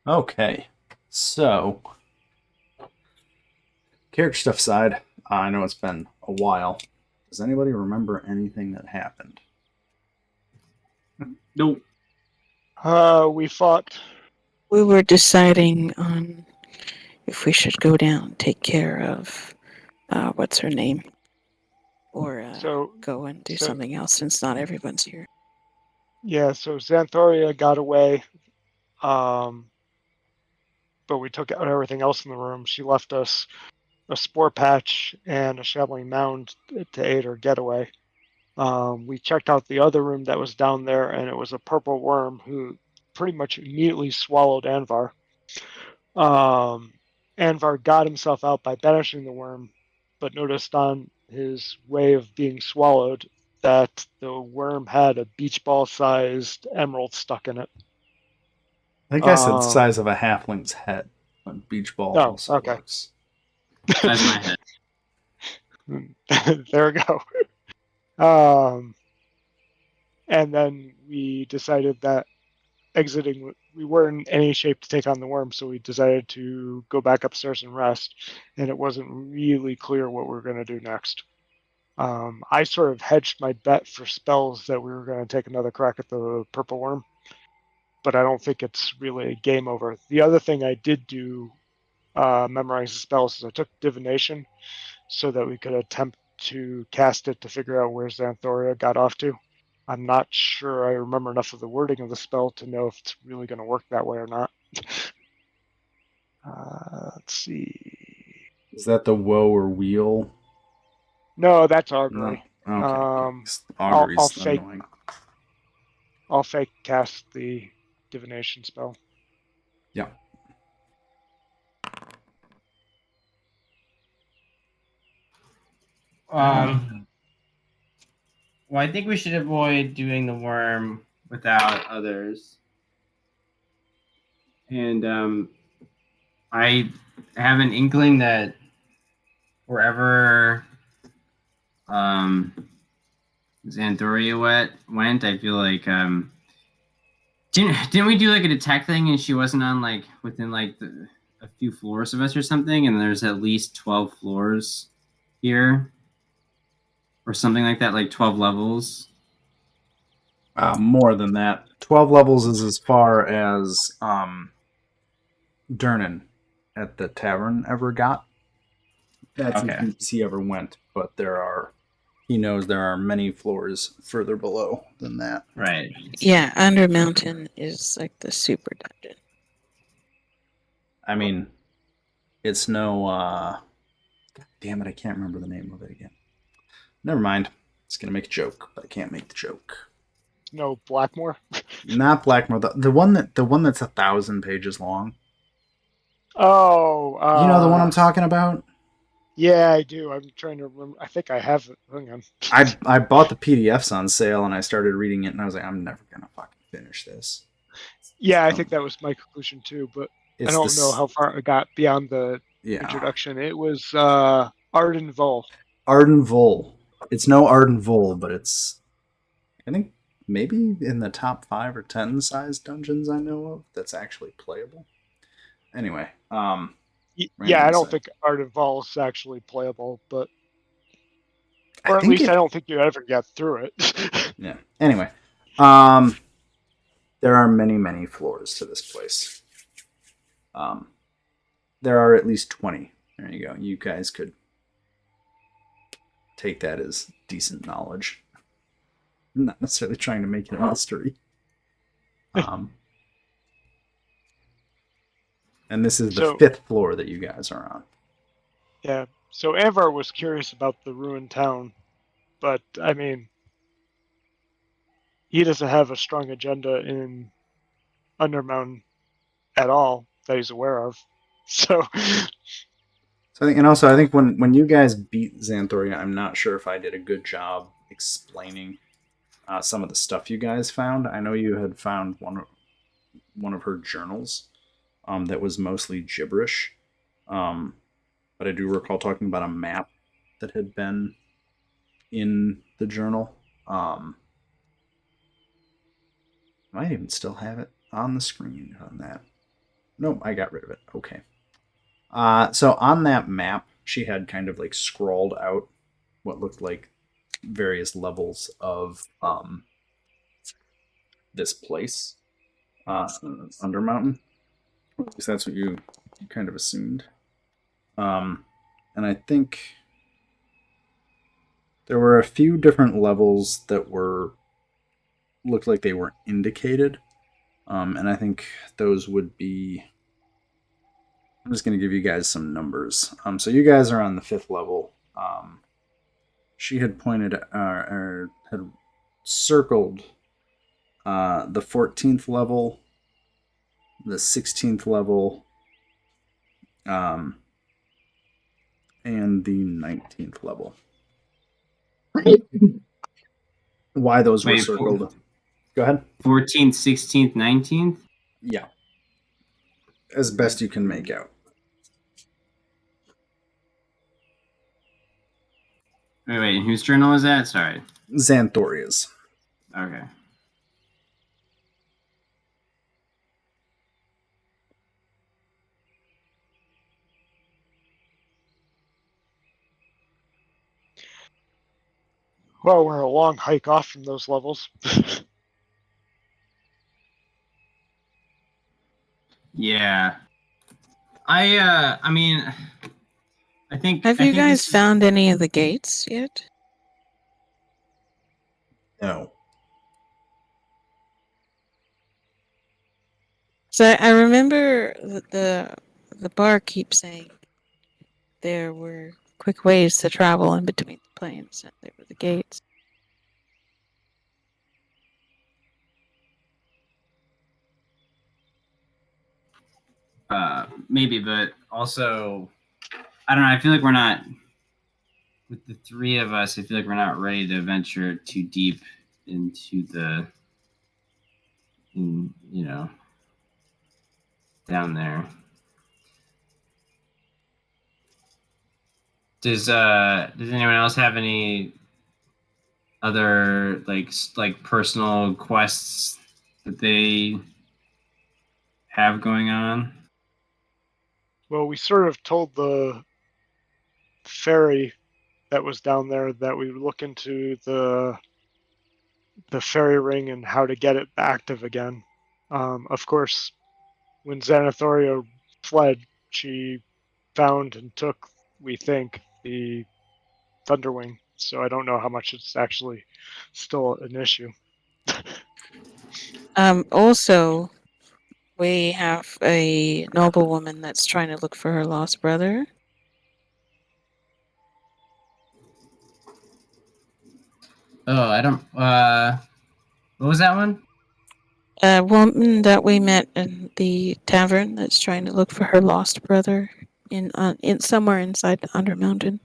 Okay, so character stuff aside, I know it's been a while. Does anybody remember anything that happened? Nope. We fought. We were deciding on if we should go down, take care of what's her name, or So, go and do so something else since not everyone's here. yeah. So Xanthoria got away. Um, but we took out everything else in the room. She left us a spore patch and a shoveling mound to aid her getaway. We checked out the other room that was down there, and it was a purple worm who pretty much immediately swallowed Anvar. Um, Anvar got himself out by banishing the worm, but noticed on his way of being swallowed that the worm had a beach ball sized emerald stuck in it. I think I said size of a halfling's head. A beach ball Oh, also okay. works. Size of my head. There we go. And then we decided that exiting, we weren't in any shape to take on the worm, so we decided to go back upstairs and rest. And it wasn't really clear what we were going to do next. I sort of hedged my bet for spells that we were going to take another crack at the purple worm, but I don't think it's really a game over. The other thing I did do, memorize the spells, is I took divination so that we could attempt to cast it to figure out where Xanthoria got off to. I'm not sure I remember enough of the wording of the spell to know if it's really going to work that way or not. Let's see. Is that the woe or wheel? No, that's No. Archway. Okay. I'll Augury's fake annoying. cast the divination spell. Yeah. Well, I think we should avoid doing the worm without others. And I have an inkling that wherever Xanthoria went, I feel like didn't we do like a detect thing and she wasn't on like within like a few floors of us or something, and there's at least 12 floors here or something like that, like 12 levels. More than that. 12 levels is as far as Durnan at the tavern ever got. That's as deep as he ever went, but he knows there are many floors further below than that. Right. Yeah, Undermountain is like the super dungeon. I mean, it's no God damn it, I can't remember the name of it again. Never mind. It's gonna make a joke, but I can't make the joke. No, Blackmore? Not Blackmore, the one that's 1,000 pages long. Oh, You know the one I'm talking about? Yeah, I do. I'm trying to remember. I think I have it. Hang on. I bought the PDFs on sale and I started reading it and I was like, I'm never gonna fucking finish this. Yeah, I think that was my conclusion too, but I don't know how far I got beyond the introduction. It was Arden Vol. Arden Vol. It's no Arden Vol, but it's I think maybe in the top 5 or 10 size dungeons I know of that's actually playable. Anyway, yeah, I don't think Arden Vol is actually playable, but or at think least I don't think you ever get through it. Yeah. Anyway, there are many floors to this place. There are at least 20. There you go. You guys could take that as decent knowledge. I'm not necessarily trying to make it a mystery. And this is the 5th floor that you guys are on. Yeah. So Anvar was curious about the ruined town, but I mean, he doesn't have a strong agenda in Undermountain at all that he's aware of. So I think, and also I think when you guys beat Xanthoria, I'm not sure if I did a good job explaining some of the stuff you guys found. I know you had found one of her journals that was mostly gibberish, but I do recall talking about a map that had been in the journal. Might even still have it on the screen on that. Nope, I got rid of it. Okay. So on that map, she had kind of like scrawled out what looked like various levels of this place, Undermountain. At least that's what you kind of assumed. And I think there were a few different levels that were looked like they were indicated, and I think those would be. I'm just going to give you guys some numbers. So you guys are on the 5th level. She had pointed or had circled the 14th level, the 16th level, um, and the 19th level. Why those were Wait, circled? Go ahead. 14th, 16th, 19th? Yeah. As best you can make out. Wait, whose journal is that? Sorry. Xanthoria's. Okay. Well, we're a long hike off from those levels. Yeah. I mean, I think. Have I you think guys this- found any of the gates yet? No. So I remember the bar keeps saying there were quick ways to travel in between the planes, and there were the gates. Maybe, but also, I don't know. I feel like we're not. With the three of us, I feel like we're not ready to venture too deep into down there. Does anyone else have any other like personal quests that they have going on? Well, we sort of told the ferry that was down there that we would look into the fairy ring and how to get it active again. Of course, when Xanathoria fled, she found and took, we think, the Thunderwing. So I don't know how much it's actually still an issue. Also, we have a noblewoman that's trying to look for her lost brother. Oh, I don't. What was that one? A woman that we met in the tavern that's trying to look for her lost brother in somewhere inside the Undermountain.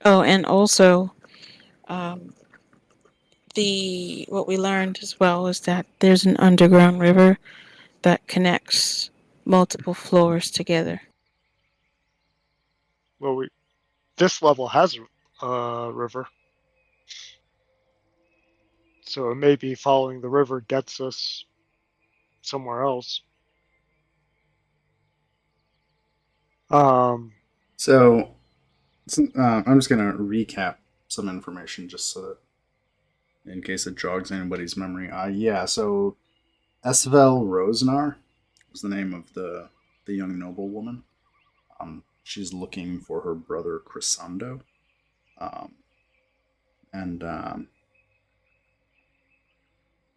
Oh, and also, um, what we learned as well is that there's an underground river that connects multiple floors together. Well, this level has a river, so maybe following the river gets us somewhere else. So I'm just going to recap some information just so that in case it jogs anybody's memory. Yeah, so Esvel Rosnar was the name of the young noblewoman. She's looking for her brother Crescendo. Um, and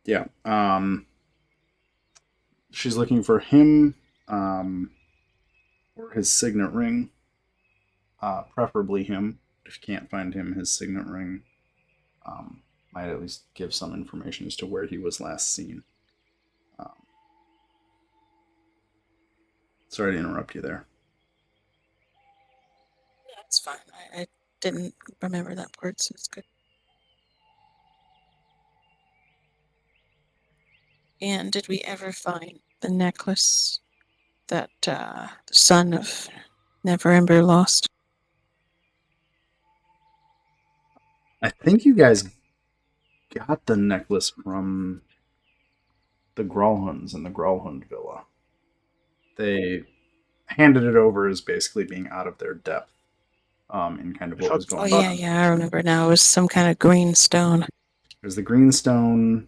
yeah, she's looking for him or his signet ring, preferably him. If you can't find him, his signet ring might at least give some information as to where he was last seen. Um, Sorry to interrupt you there. That's fine. I didn't remember that part, so it's good. And did we ever find the necklace that the son of Neverember lost? I think you guys got the necklace from the Grolhunds in the Grolhund Villa. They handed it over as basically being out of their depth in kind of I what thought, was Oh going thought yeah, on. yeah, I remember now. It was some kind of green stone. There's the green stone.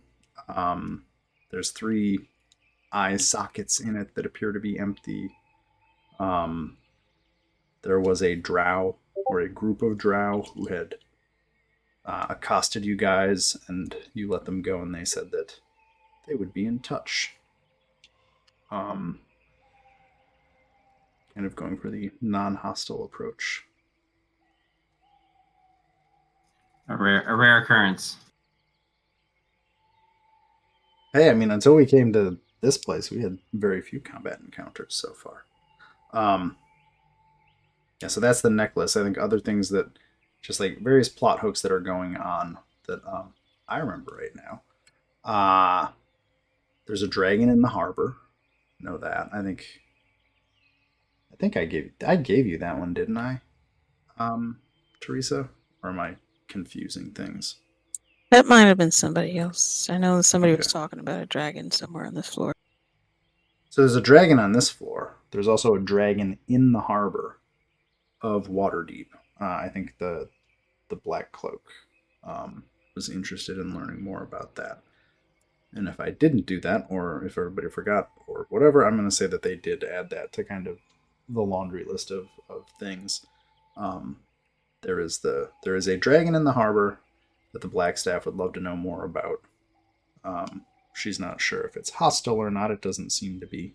There's 3 eye sockets in it that appear to be empty. Um, there was a drow or a group of drow who had accosted you guys, and you let them go, and they said that they would be in touch. Um, kind of going for the non-hostile approach. A rare occurrence. Hey, I mean, until we came to this place, we had very few combat encounters so far. Yeah, so that's the necklace. I think other things that, just like various plot hooks that are going on that I remember right now. There's a dragon in the harbor. Know that. I think I gave you that one, didn't I? Teresa, or am I confusing things? That might have been somebody else. I know somebody Okay. was talking about a dragon somewhere on the floor. So there's a dragon on this floor. There's also a dragon in the harbor of Waterdeep. I think the Black Cloak was interested in learning more about that. And if I didn't do that, or if everybody forgot, or whatever, I'm going to say that they did add that to kind of the laundry list of things. Um, there is a dragon in the harbor that the Blackstaff would love to know more about. She's not sure if it's hostile or not. It doesn't seem to be,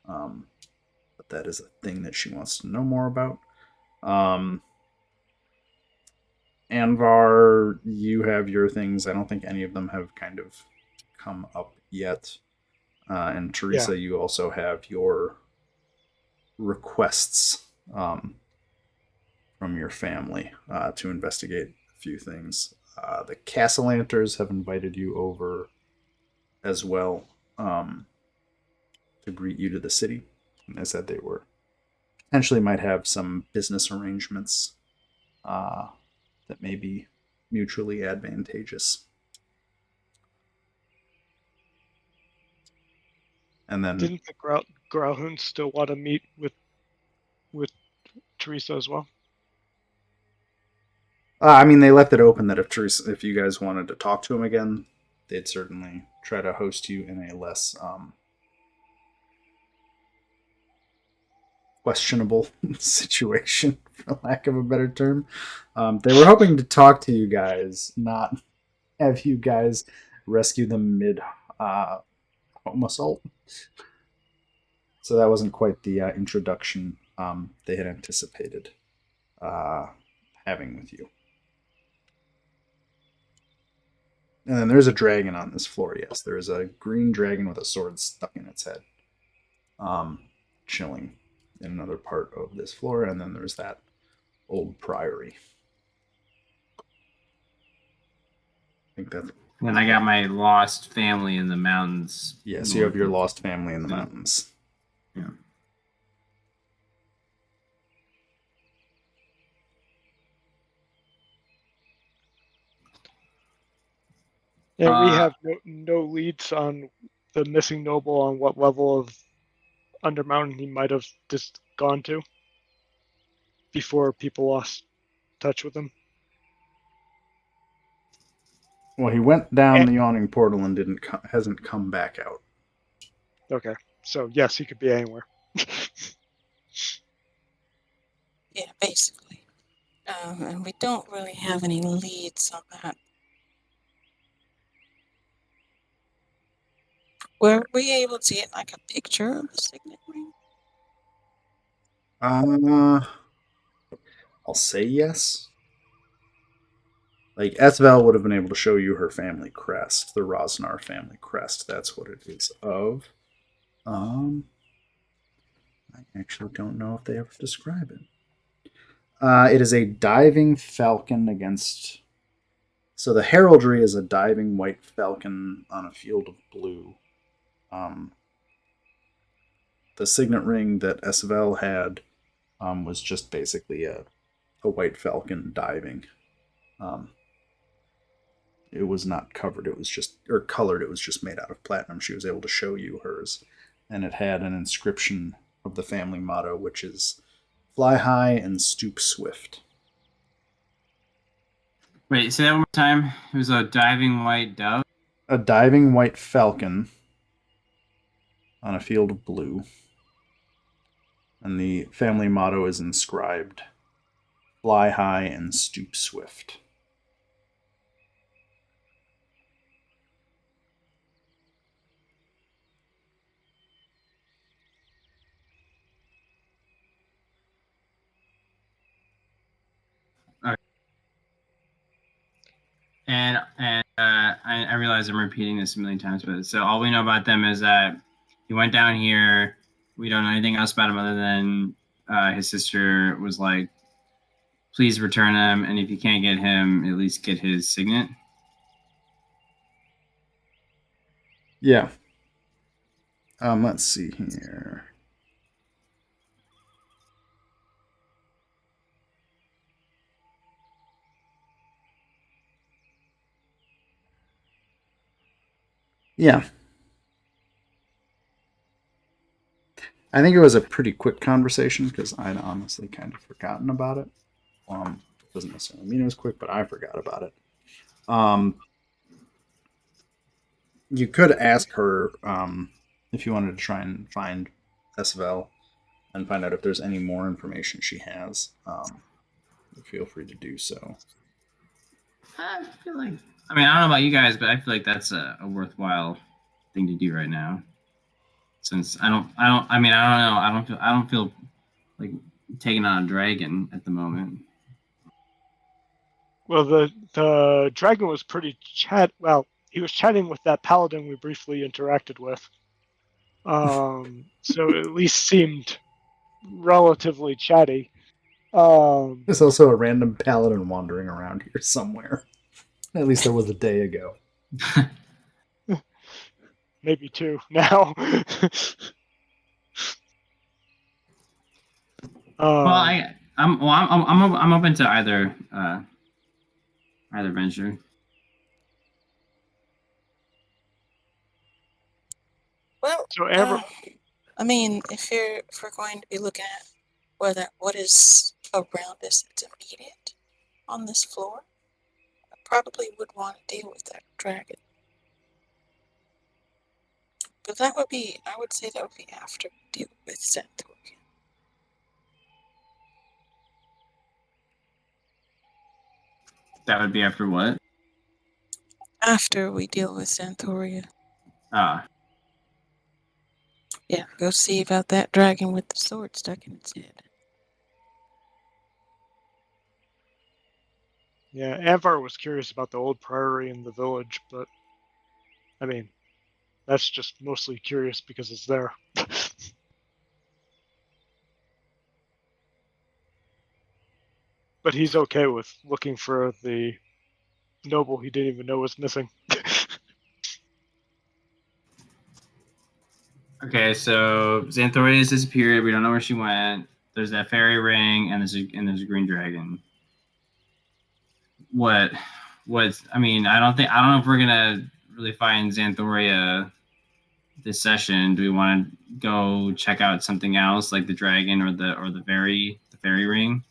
but that is a thing that she wants to know more about. Um, Anvar, you have your things. I don't think any of them have kind of come up yet. And yeah. Teresa, you also have your requests from your family to investigate a few things. The Castellanters have invited you over as well to greet you to the city. And they said they were potentially might have some business arrangements uh, that may be mutually advantageous. And then, Didn't the Growlhound still want to meet with Teresa as well? I mean, they left it open that if you guys wanted to talk to him again, they'd certainly try to host you in a less questionable situation, for lack of a better term. They were hoping to talk to you guys, not have you guys rescue them mid home assault. So that wasn't quite the introduction they had anticipated uh, having with you. And then there's a dragon on this floor. Yes, there is a green dragon with a sword stuck in its head, chilling in another part of this floor. And then there's that old priory. I think that's. And then I got my lost family in the mountains. Yes, you have your lost family in the mountains. Yeah. And we have no leads on the missing noble on what level of Undermountain he might have just gone to before people lost touch with him. Well, he went down And, the yawning portal and hasn't come back out. okay, so yes, he could be anywhere. Yeah, basically. And we don't really have any leads on that. Were we able to get like a picture of the signet ring? I'll say yes. Like Esvel would have been able to show you her family crest, the Rosnar family crest. That's what it is of. I actually don't know if they ever describe it. It is a diving falcon against. So the heraldry is a diving white falcon on a field of blue. Um, the signet ring that Esvel had was just basically a white falcon diving. it was not covered. It was just, or colored. It was just made out of platinum. She was able to show you hers, and it had an inscription of the family motto, which is "Fly high and stoop swift." Wait, say that one more time. It was a diving white dove. A diving white falcon on a field of blue, and the family motto is inscribed "Fly high and stoop swift." And I realize I'm repeating this a million times, but so all we know about them is that he went down here. We don't know anything else about him other than his sister was like, please return him, and if you can't get him, at least get his signet. Yeah. Let's see here. Yeah. I think it was a pretty quick conversation because I'd honestly kind of forgotten about it. It doesn't necessarily mean it was quick, but I forgot about it. You could ask her if you wanted to try and find Esvel and find out if there's any more information she has. Feel free to do so. I feel like, I mean, I don't know about you guys, but I feel like that's a worthwhile thing to do right now. Since I don't know. I don't feel like taking on a dragon at the moment. Well, the dragon was pretty Well, he was chatting with that paladin we briefly interacted with. So it at least seemed relatively chatty. There's also a random paladin wandering around here somewhere. At least there was a day ago. Maybe two now. Well, I'm open to either venture. Well, So Amber, I mean, if we're going to be looking at what is around us that's immediate on this floor, I probably would want to deal with that dragon. But I would say that would be after we deal with Xanthoria. That would be after what? After we deal with Xanthoria. Yeah, go see about that dragon with the sword stuck in its head. yeah, Anvar was curious about the old priory in the village, but I mean, that's just mostly curious because it's there. But he's okay with looking for the noble he didn't even know was missing. Okay, so Xanthoria has disappeared. We don't know where she went. There's that fairy ring, and there's a green dragon. What? I mean, I don't know if we're gonna really find Xanthoria this session. Do we want to go check out something else, like the dragon or the fairy ring,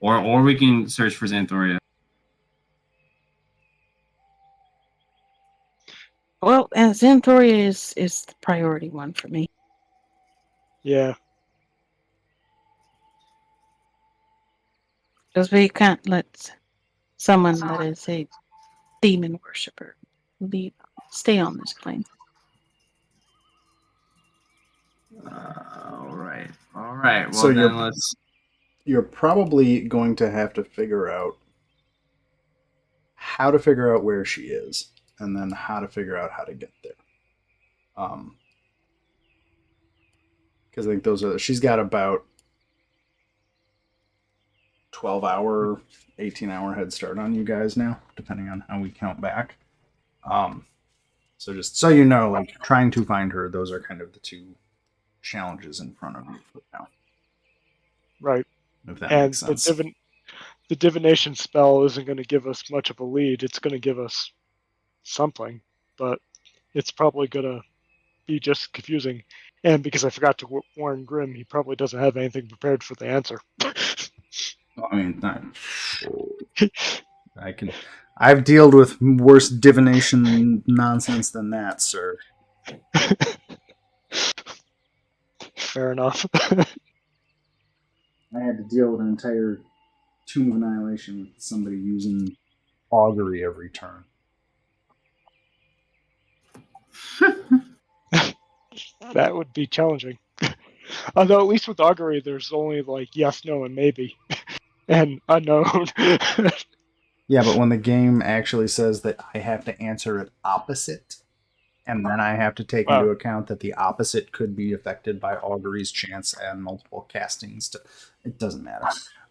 or we can search for Xanthoria? Well, and Xanthoria is the priority one for me. Yeah. Because we can't let someone that is a demon worshiper stay on this plane. All right. Well, So then you're probably going to have to figure out how to figure out where she is, and then how to figure out how to get there. Because I think she's got about 12-hour, 18-hour head start on you guys now, depending on how we count back. So just so you know, like trying to find her, those are kind of the two challenges in front of you for now. Right. If that And makes sense. the divination spell isn't going to give us much of a lead. It's going to give us something, but it's probably going to be just confusing. And because I forgot to warn Grim, he probably doesn't have anything prepared for the answer. I mean, I've dealt with worse divination nonsense than that, sir. Fair enough. I had to deal with an entire Tomb of Annihilation with somebody using augury every turn. That would be challenging. Although at least with augury, there's only like yes, no, and maybe, and unknown. Yeah, but when the game actually says that I have to answer it opposite, and then I have to take into account that the opposite could be affected by augury's chance and multiple castings, it doesn't matter.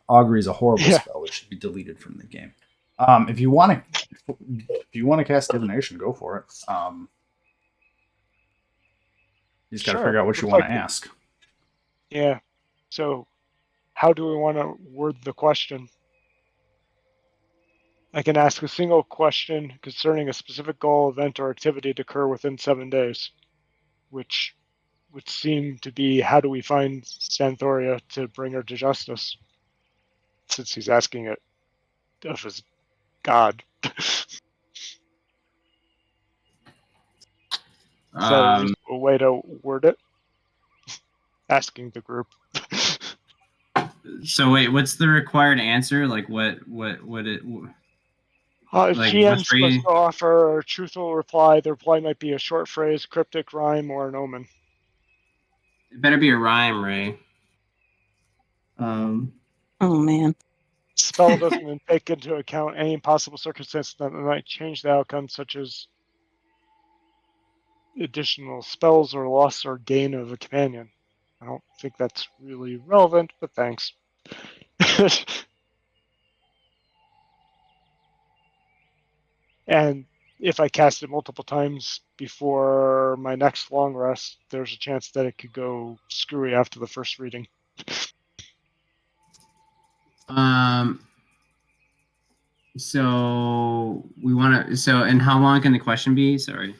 Augury is a horrible spell; it should be deleted from the game. If you want to cast divination, go for it. You just got to figure out what you want to ask. Yeah. So, how do we want to word the question? I can ask a single question concerning a specific goal, event, or activity to occur within 7 days, which would seem to be how do we find Xanthoria to bring her to justice, since he's asking it of his god. Is that at least a way to word it? Asking the group. So wait, what's the required answer? Like what it? If Like, GM's what's supposed to offer a truthful reply, the reply might be a short phrase, cryptic rhyme, or an omen. It better be a rhyme, Ray. Oh man. Spell doesn't even take into account any possible circumstances that might change the outcome, such as additional spells or loss or gain of a companion. I don't think that's really relevant, but thanks. And if I cast it multiple times before my next long rest, there's a chance that it could go screwy after the first reading. So we want to. So, and how long can the question be? Sorry.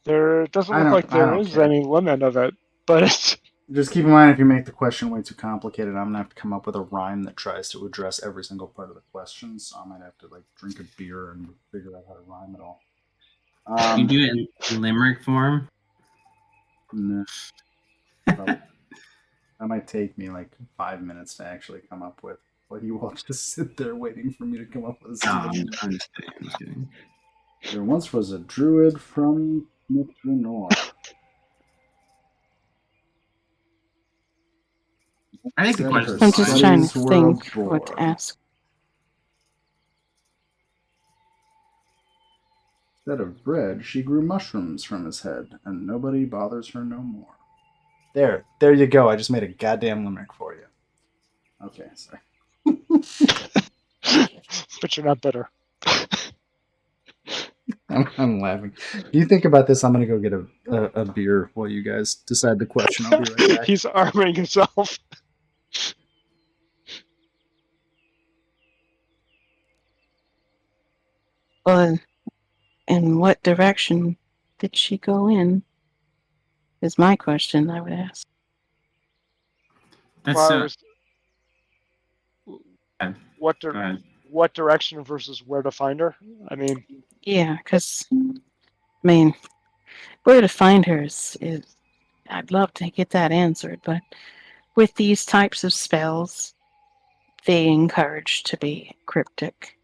There doesn't look like there is any limit of it, but it's... Just keep in mind, if you make the question way too complicated, I'm gonna have to come up with a rhyme that tries to address every single part of the question. So I might have to like drink a beer and figure out how to rhyme it all. You do it in limerick form. No. That might take me like 5 minutes to actually come up with. While you all just sit there waiting for me to come up with a solution. I'm just kidding. There once was a druid from the north. I think the question. I'm just trying to think what to ask. Instead of bread, she grew mushrooms from his head, and nobody bothers her no more. There you go. I just made a goddamn limerick for you. Okay, sorry. But you're not bitter. I'm laughing. You think about this. I'm gonna go get a beer while you guys decide the question. I'll be right back. He's armoring himself. Well, in what direction did she go in? Is my question I would ask. That's what direction versus where to find her? I mean, yeah, because where to find her is I'd love to get that answered, but with these types of spells, they encourage to be cryptic.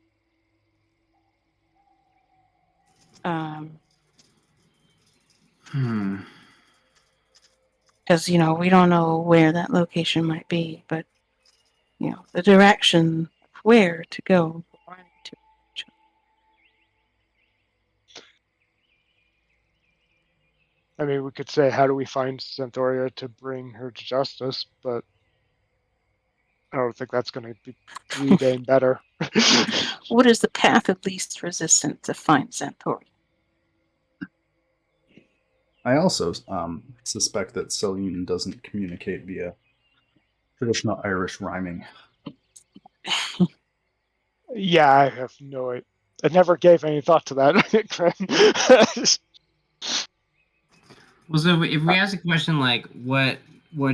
Because we don't know where that location might be, but the direction where to go. I mean, we could say, how do we find Xanthoria to bring her to justice? But I don't think that's going to read any better. What is the path of least resistance to find Xanthoria? I also suspect that Celine doesn't communicate via traditional Irish rhyming. Yeah, I have no idea. I never gave any thought to that. Well, so if we ask a question like what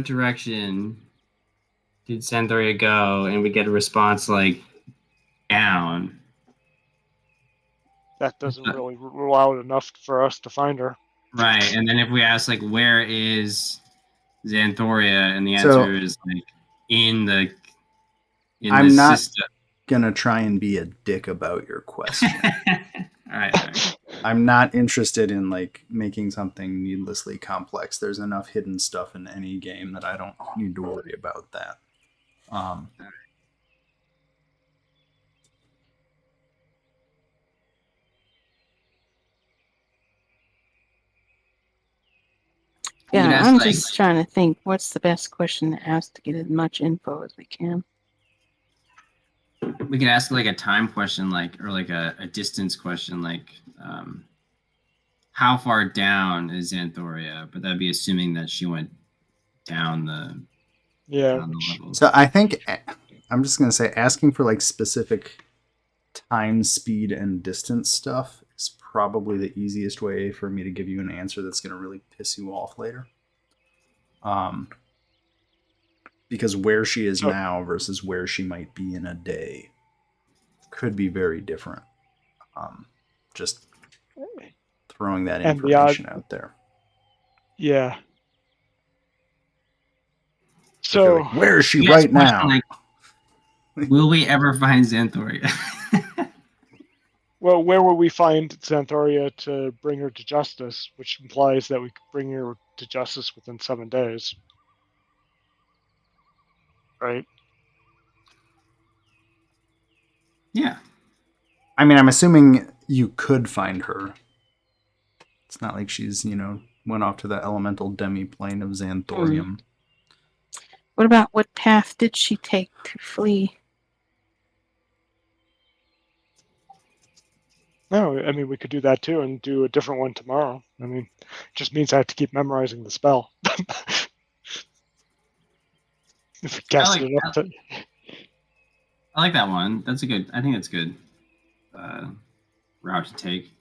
direction did Xanthoria go, and we get a response like down, That doesn't really rule out enough for us to find her. right? And then if we ask like where is Xanthoria, and the So answer is like in the I'm not system. gonna try and be a dick about your question. All right. I'm not interested in like making something needlessly complex. There's enough hidden stuff in any game that I don't need to worry about that. Um, Yeah, ask, I'm like- just trying to think what's the best question to ask to get as much info as we can. We could ask like a time question, like or like a distance question, like how far down is Xanthoria? But that'd be assuming that she went down the levels. so I think I'm just gonna say asking for like specific time, speed, and distance stuff is probably the easiest way for me to give you an answer that's gonna really piss you off later. Because where she is now versus where she might be in a day could be very different. Just throwing that information out there. Yeah. So like, where is she right now? Like, will we ever find Xanthoria? Well, where will we find Xanthoria to bring her to justice? Which implies that we could bring her to justice within 7 days. Right? Yeah. I mean, I'm assuming you could find her. It's not like she's, went off to the elemental demi-plane of Xanthorium. What about what path did she take to flee? No, I mean, we could do that too and do a different one tomorrow. I mean, it just means I have to keep memorizing the spell. If we cast it enough to... I like that one. I think that's good route to take.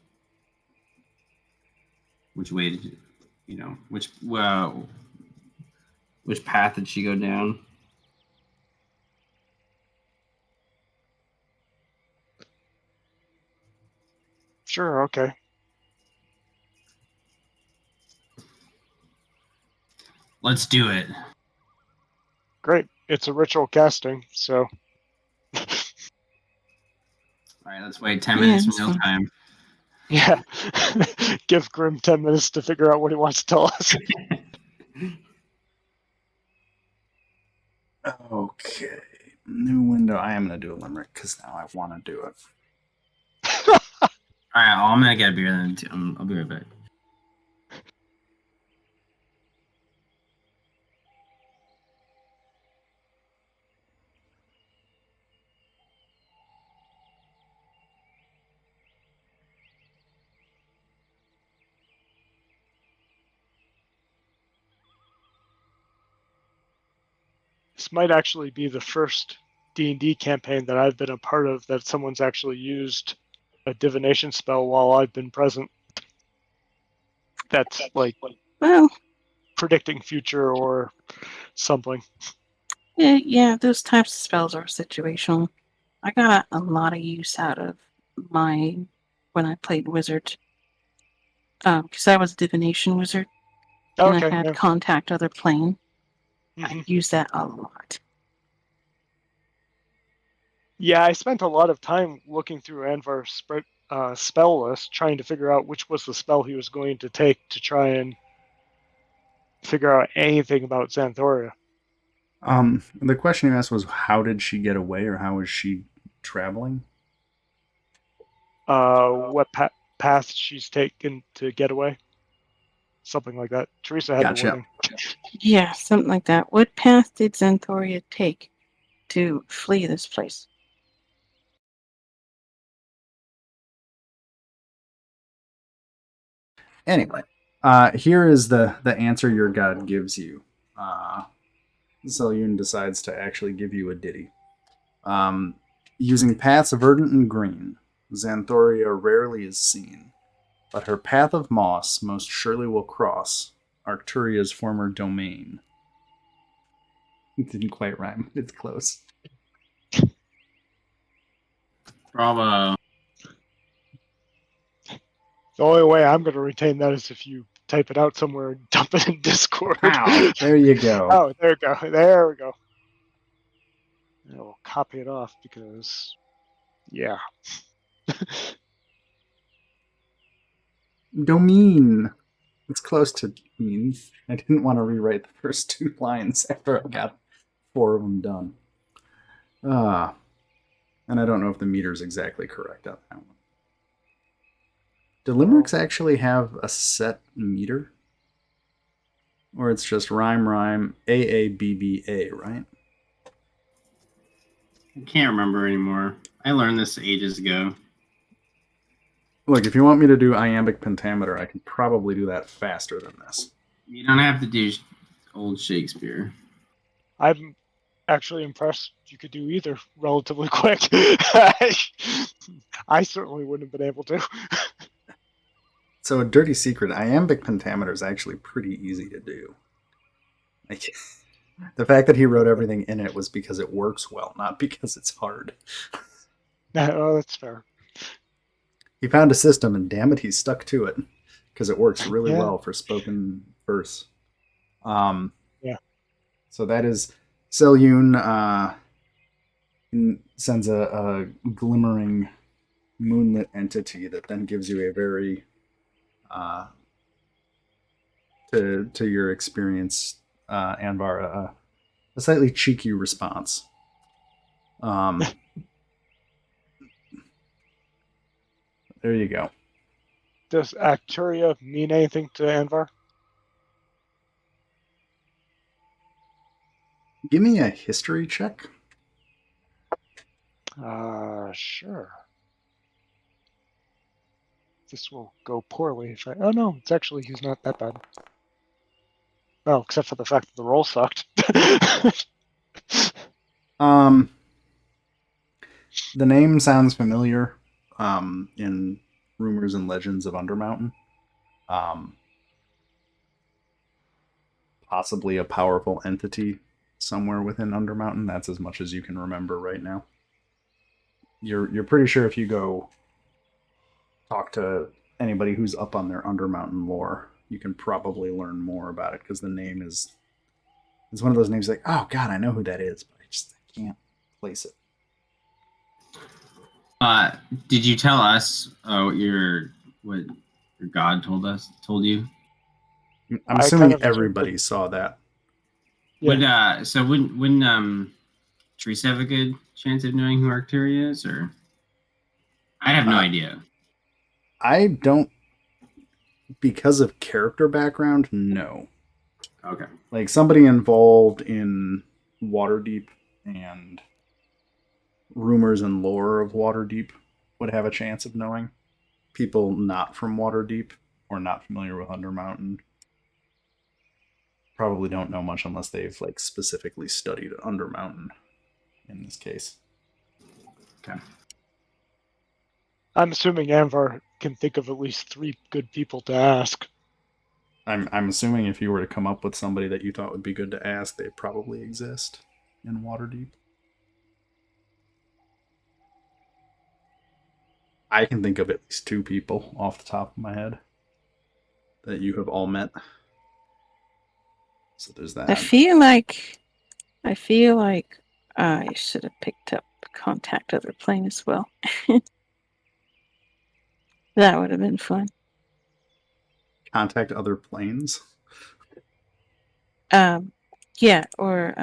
Which way did which path did she go down? Sure, okay. Let's do it. Great. It's a ritual casting, so... All right, let's wait 10 minutes from real time. Yeah. Give Grim 10 minutes to figure out what he wants to tell us. Okay. New window. I am going to do a limerick because now I want to do it. All right, I'm going to get a beer then. I'll be right back. This might actually be the first D&D campaign that I've been a part of that someone's actually used a divination spell while I've been present. That's like predicting future or something. Yeah, those types of spells are situational. I got a lot of use out of when I played wizard, because I was a divination wizard, and I had contact other plane. I used that a lot. Yeah, I spent a lot of time looking through Anvar's spell list, trying to figure out which was the spell he was going to take to try and figure out anything about Xanthoria. The question you asked was, how did she get away, or how was she traveling? What path she's taken to get away? Something like that. Teresa had the wording. Yeah, something like that. What path did Xanthoria take to flee this place? Anyway, here is the answer your god gives you. Zelyun decides to actually give you a ditty. Using paths verdant and green, Xanthoria rarely is seen, but her path of moss most surely will cross Arcturia's former domain. It didn't quite rhyme. It's close. Bravo. The only way I'm going to retain that is if you type it out somewhere and dump it in Discord. Wow, there you go. Oh, there we go. There we go. I will copy it off because, yeah. Domain. It's close to mean. I didn't want to rewrite the first 2 lines after I got 4 of them done. And I don't know if the meter's exactly correct on that one. Do limericks actually have a set meter? Or it's just rhyme, AABBA, right? I can't remember anymore. I learned this ages ago. Look, if you want me to do iambic pentameter, I can probably do that faster than this. You don't have to do old Shakespeare. I'm actually impressed you could do either relatively quick. I certainly wouldn't have been able to. So a dirty secret, iambic pentameter is actually pretty easy to do. Like, the fact that he wrote everything in it was because it works well, not because it's hard. Oh, that's fair. He found a system, and damn it, he stuck to it because it works really Yeah. well for spoken verse. Yeah. So that is Selyun sends a glimmering moonlit entity that then gives you a very to your experience, Anvar, a slightly cheeky response. There you go. Does Arcturia mean anything to Anvar? Give me a history check. Sure. This will go poorly if I... Oh no, it's actually, he's not that bad. Well, except for the fact that the roll sucked. The name sounds familiar in rumors and legends of Undermountain. Possibly a powerful entity somewhere within Undermountain. That's as much as you can remember right now. You're pretty sure if you go talk to anybody who's up on their Undermountain lore, you can probably learn more about it because the name is it's one of those names like, oh god, I know who that is, but I can't place it. Did you tell us what your god told you? I'm I assuming kind of everybody saw that. Yeah. Wouldn't Teresa have a good chance of knowing who Arcturia is, or I have no idea. I don't, because of character background, no. Okay. Like somebody involved in Waterdeep and rumors and lore of Waterdeep would have a chance of knowing. People not from Waterdeep or not familiar with Undermountain probably don't know much unless they've like specifically studied Undermountain in this case. Okay. I'm assuming Anvar can think of at least 3 good people to ask. I'm assuming if you were to come up with somebody that you thought would be good to ask, they probably exist in Waterdeep. I can think of at least 2 people off the top of my head that you have all met. So there's that. I feel like I should have picked up Contact Other Plane as well. That would have been fun. Contact Other Planes? Yeah, or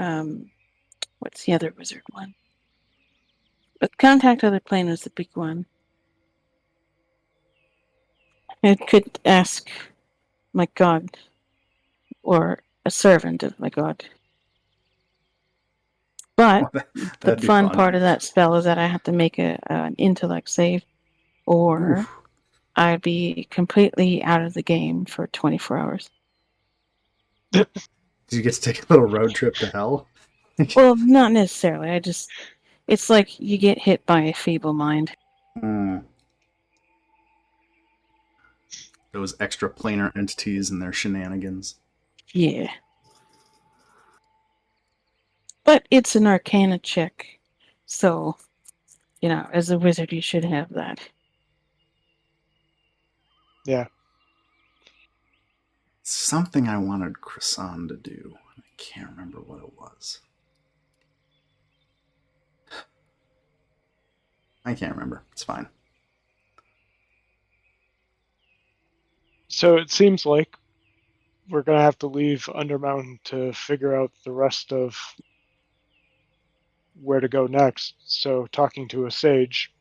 what's the other wizard one? But Contact Other Plane was the big one. I could ask my god, or a servant of my god. But the fun part of that spell is that I have to make an intellect save, or Oof. I'd be completely out of the game for 24 hours. Do you get to take a little road trip to hell? Well, not necessarily. I just, It's like you get hit by a feeble mind. Hmm. Those extra planar entities and their shenanigans. Yeah. But it's an arcana check. So, as a wizard, you should have that. Yeah. Something I wanted Croissant to do. I can't remember what it was. I can't remember. It's fine. So it seems like we're going to have to leave Undermountain to figure out the rest of where to go next. So talking to a sage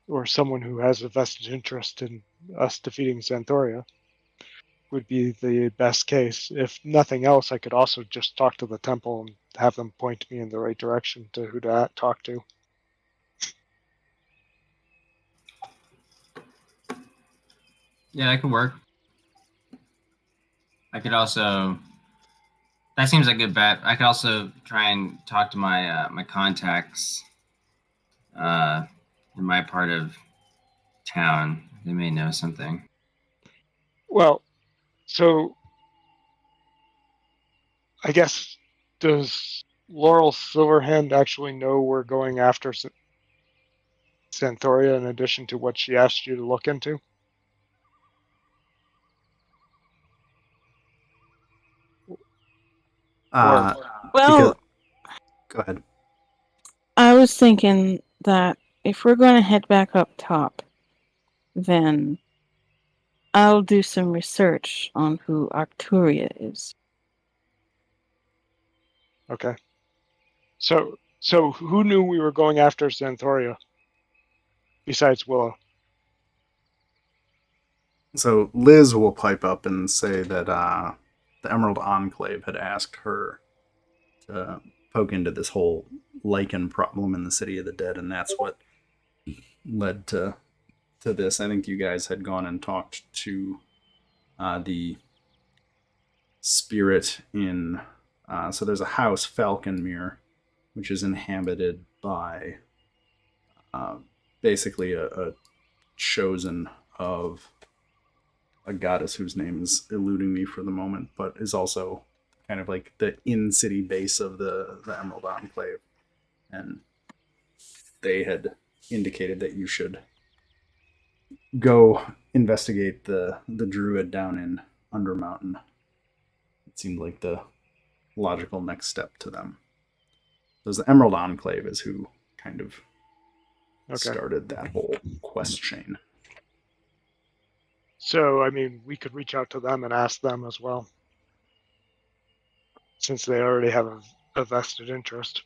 or someone who has a vested interest in us defeating Xanthoria would be the best case. If nothing else, I could also just talk to the temple and have them point me in the right direction to who to talk to. Yeah, that could work. I could also. That seems like a good bet. I could also try and talk to my my contacts in my part of town. They may know something. Well, so I guess, does Laurel Silverhand actually know we're going after Xanthoria in addition to what she asked you to look into? Or Because Well, go ahead. I was thinking that if we're going to head back up top, then I'll do some research on who Arcturia is. okay. So who knew we were going after Xanthoria besides Willow? So Liz will pipe up and say that the Emerald Enclave had asked her to poke into this whole lichen problem in the City of the Dead, and that's what led to this. I think you guys had gone and talked to the spirit in. So there's a house, Falconmere, which is inhabited by uh, basically a chosen of a goddess whose name is eluding me for the moment, but is also kind of like the in-city base of the Emerald Enclave. And they had indicated that you should go investigate the druid down in Undermountain. It seemed like the logical next step to them. Because the Emerald Enclave is who kind of started that whole quest chain. So, I mean, we could reach out to them and ask them as well, since they already have a vested interest.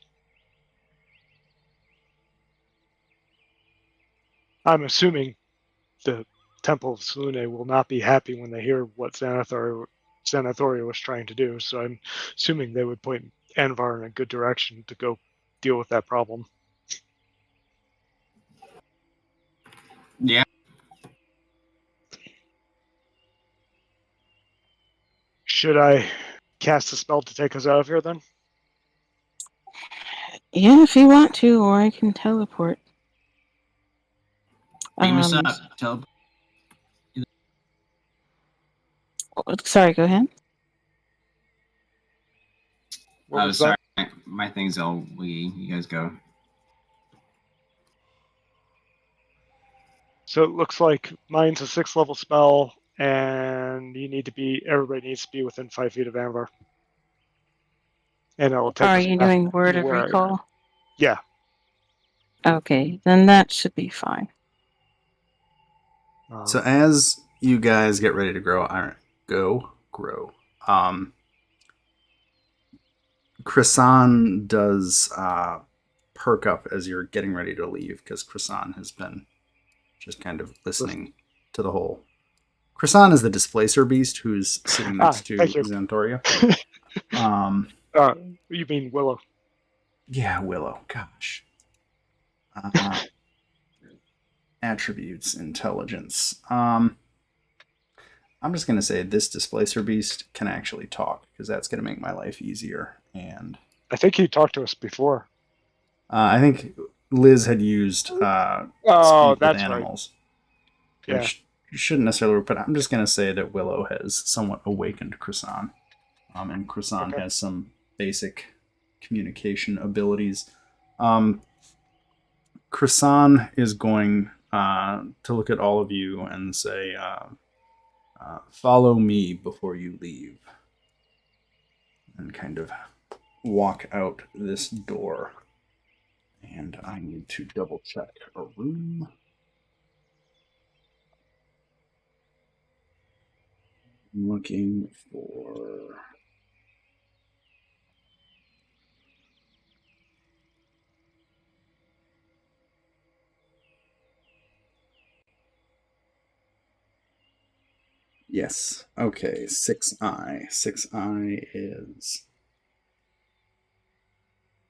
I'm assuming the Temple of Selune will not be happy when they hear what Xanathoria was trying to do, so I'm assuming they would point Anvar in a good direction to go deal with that problem. Yeah. Should I cast a spell to take us out of here then? Yeah, if you want to, or I can teleport. Beam us up. Sorry, go ahead. What was sorry. that? My thing's all wiggy. You guys go. So it looks like mine's a 6th level spell, and everybody needs to be within 5 feet of Anvar. And it will take Are us you back doing to Word of where Recall? Yeah. Okay, then that should be fine. So as you guys get ready to grow, Croissant does perk up as you're getting ready to leave because Croissant has been just kind of listening to the whole. Croissant is the displacer beast who's sitting next to thank you. Xanthoria. You mean Willow? Yeah, Willow. Gosh. Attributes, intelligence. I'm just gonna say this displacer beast can actually talk because that's gonna make my life easier. And I think he talked to us before. I think Liz had used Oh, speak with that's right. animals, Yeah. which you shouldn't necessarily work, but I'm just going to say that Willow has somewhat awakened Croissant. And Croissant Okay. has some basic communication abilities. Um, Croissant is going to look at all of you and say, follow me before you leave. And kind of walk out this door. And I need to double check a room. I'm looking for. Yes. Okay. 6i. 6i is.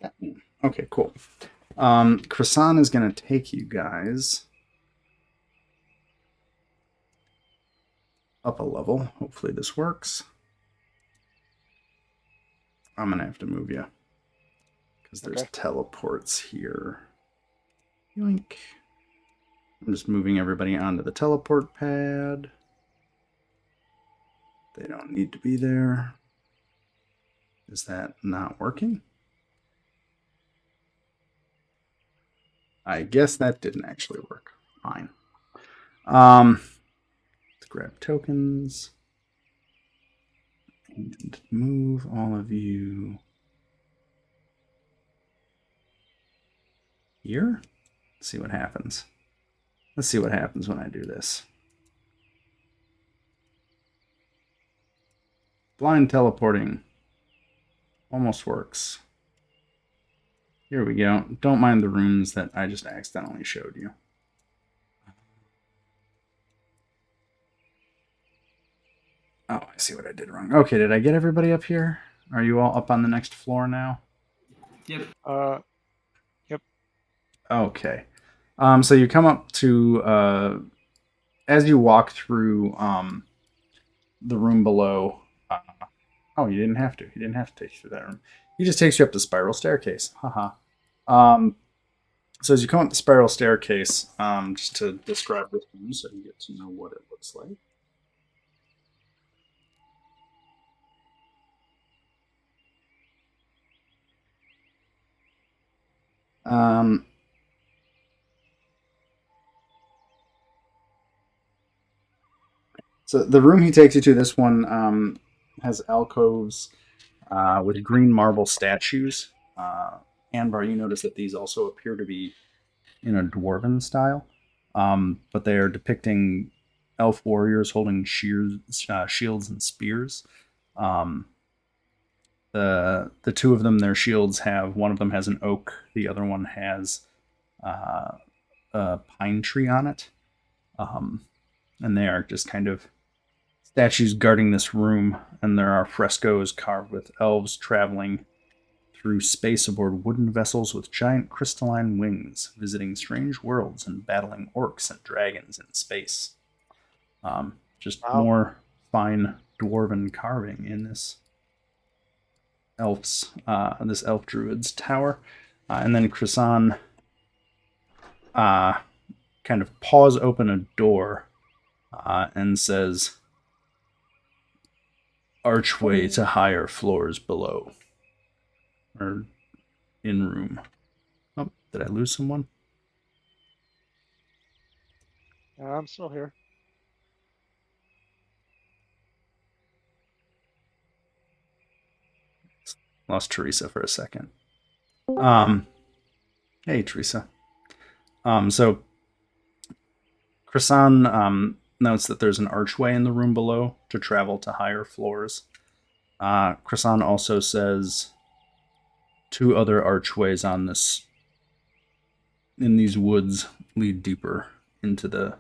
That one. Okay, cool. Croissant is going to take you guys up a level. Hopefully this works. I'm going to have to move you because there's Okay. teleports here. Yoink. I'm just moving everybody onto the teleport pad. They don't need to be there. Is that not working? I guess that didn't actually work. Fine. Let's grab tokens and move all of you here. Let's see what happens. Let's see what happens when I do this. Blind teleporting almost works. Here we go. Don't mind the rooms that I just accidentally showed you. Oh, I see what I did wrong. Okay, did I get everybody up here? Are you all up on the next floor now? Yep. Yep. Okay. So you come up to as you walk through the room below. Oh, you didn't have to. He didn't have to take you through that room. He just takes you up the spiral staircase. Haha. So as you come up the spiral staircase, just to describe this room so you get to know what it looks like. So the room he takes you to, this one has alcoves with green marble statues. Anbar, you notice that these also appear to be in a dwarven style, but they are depicting elf warriors holding shields and spears. Um, the two of them, their shields have, one of them has an oak, the other one has uh, a pine tree on it, and they are just kind of statues guarding this room. And there are frescoes carved with elves traveling through space aboard wooden vessels with giant crystalline wings, visiting strange worlds and battling orcs and dragons in space. Just Wow. more fine dwarven carving in this this elf druid's tower. And then Krisan kind of paws open a door and says, "Archway to higher floors below." Or in room. Oh, did I lose someone? I'm still here. Lost Teresa for a second. Hey, Teresa. So Krisan notes that there's an archway in the room below to travel to higher floors. Krisan also says two other archways on this in these woods lead deeper into the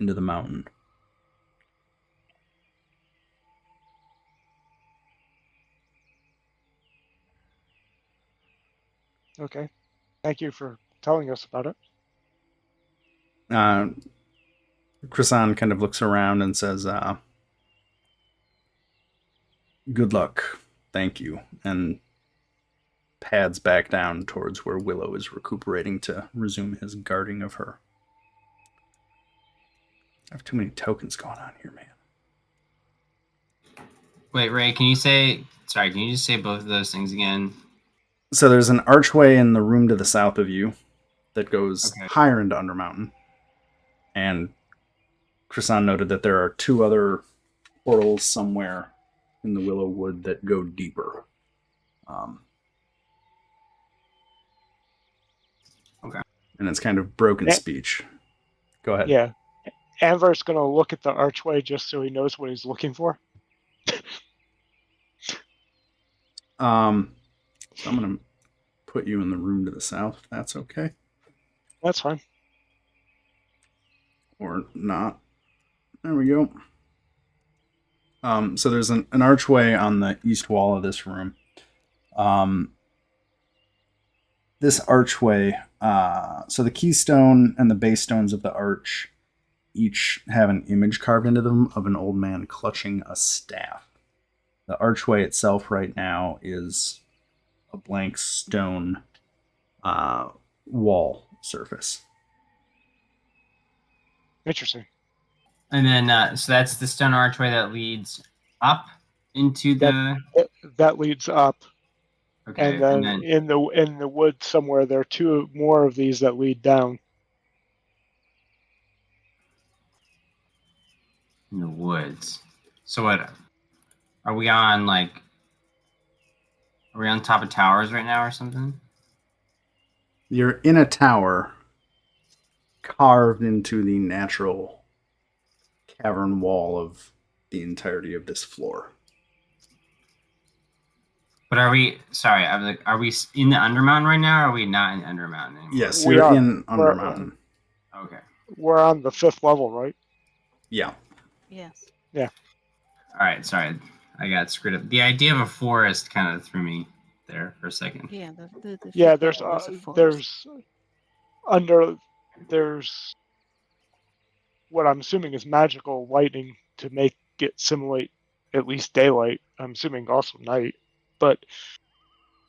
mountain. Okay. Thank you for telling us about it. Krisan kind of looks around and says, "Good luck, thank you," and pads back down towards where Willow is recuperating to resume his guarding of her. I have too many tokens going on here, man. Wait, Ray, can you just say both of those things again? So there's an archway in the room to the south of you that goes Okay. higher into Undermountain. And Krisan noted that there are 2 other portals somewhere in the Willow Wood that go deeper. Okay. And it's kind of broken speech. Go ahead. Yeah. Anvar's going to look at the archway just so he knows what he's looking for. So I'm going to put you in the room to the south, if that's okay. That's fine. Or not. There we go. So there's an archway on the east wall of this room. This archway, so the keystone and the base stones of the arch each have an image carved into them of an old man clutching a staff. The archway itself right now is a blank stone wall surface. Interesting. And then, so that's the stone archway that leads up into the. That leads up. Okay, And then in the wood somewhere, there are 2 more of these that lead down. in the woods. So what? Are we on like? Are we on top of towers right now or something? You're in a tower carved into the natural cavern wall of the entirety of this floor. But are we? Sorry, I was like, are we in the Undermountain right now? Or are we not in Undermountain anymore? Yes, We you're are. in Undermountain. Okay. We're on the 5th level, right? Yeah. Yes. All right. Sorry, I got screwed up. The idea of a forest kind of threw me there for a second. Yeah. The Yeah, fifth there's level is a forest. there's what I'm assuming is magical lighting to make it simulate at least daylight. I'm assuming also night, but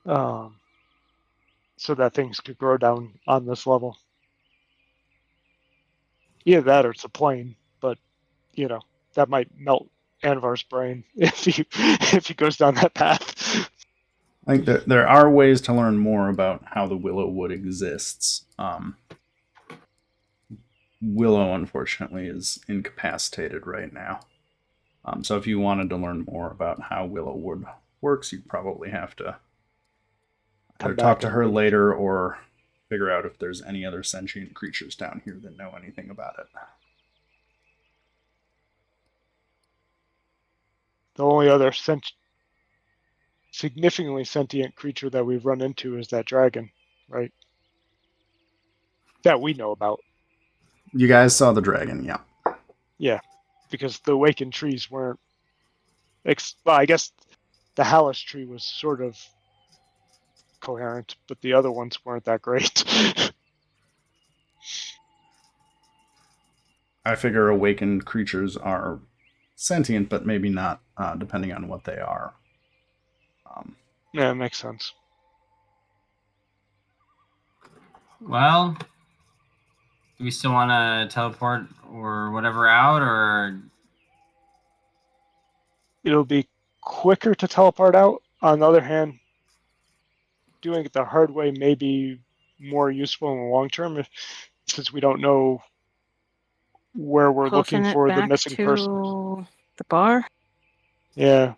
so that things could grow down on this level. Either that or it's a plane, but that might melt Anvar's brain if he goes down that path. I think there are ways to learn more about how the Willow Wood exists. Willow, unfortunately, is incapacitated right now. So if you wanted to learn more about how Willow Wood works, you'd probably have to either talk to her later or figure out if there's any other sentient creatures down here that know anything about it. The only other significantly sentient creature that we've run into is that dragon, right? That we know about. You guys saw the dragon, yeah. Yeah, because the awakened trees weren't. Well, I guess the Hallis tree was sort of coherent, but the other ones weren't that great. I figure awakened creatures are sentient, but maybe not, depending on what they are. Yeah, it makes sense. Well, do we still want to teleport or whatever out, or It'll be quicker to teleport out. On the other hand, doing it the hard way may be more useful in the long term, since we don't know where we're Closing looking it for the back missing to person. the bar. Yeah.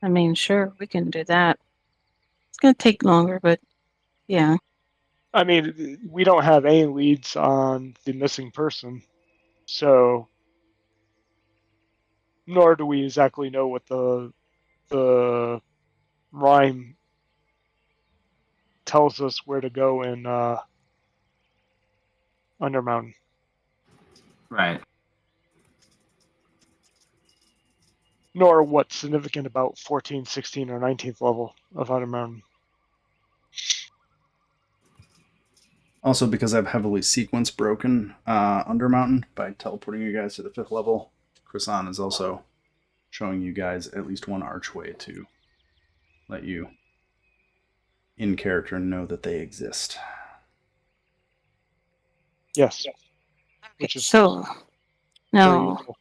I mean, sure, we can do that. It's gonna take longer, but yeah. I mean, we don't have any leads on the missing person, so nor do we exactly know what the rhyme tells us where to go in Undermountain. right? Nor what's significant about 14th, 16th, or 19th level of Undermountain. Also, because I've heavily sequence broken Undermountain by teleporting you guys to the 5th level, Krisan is also showing you guys at least one archway to let you in character know that they exist. Yes, Okay, which is so very now, useful.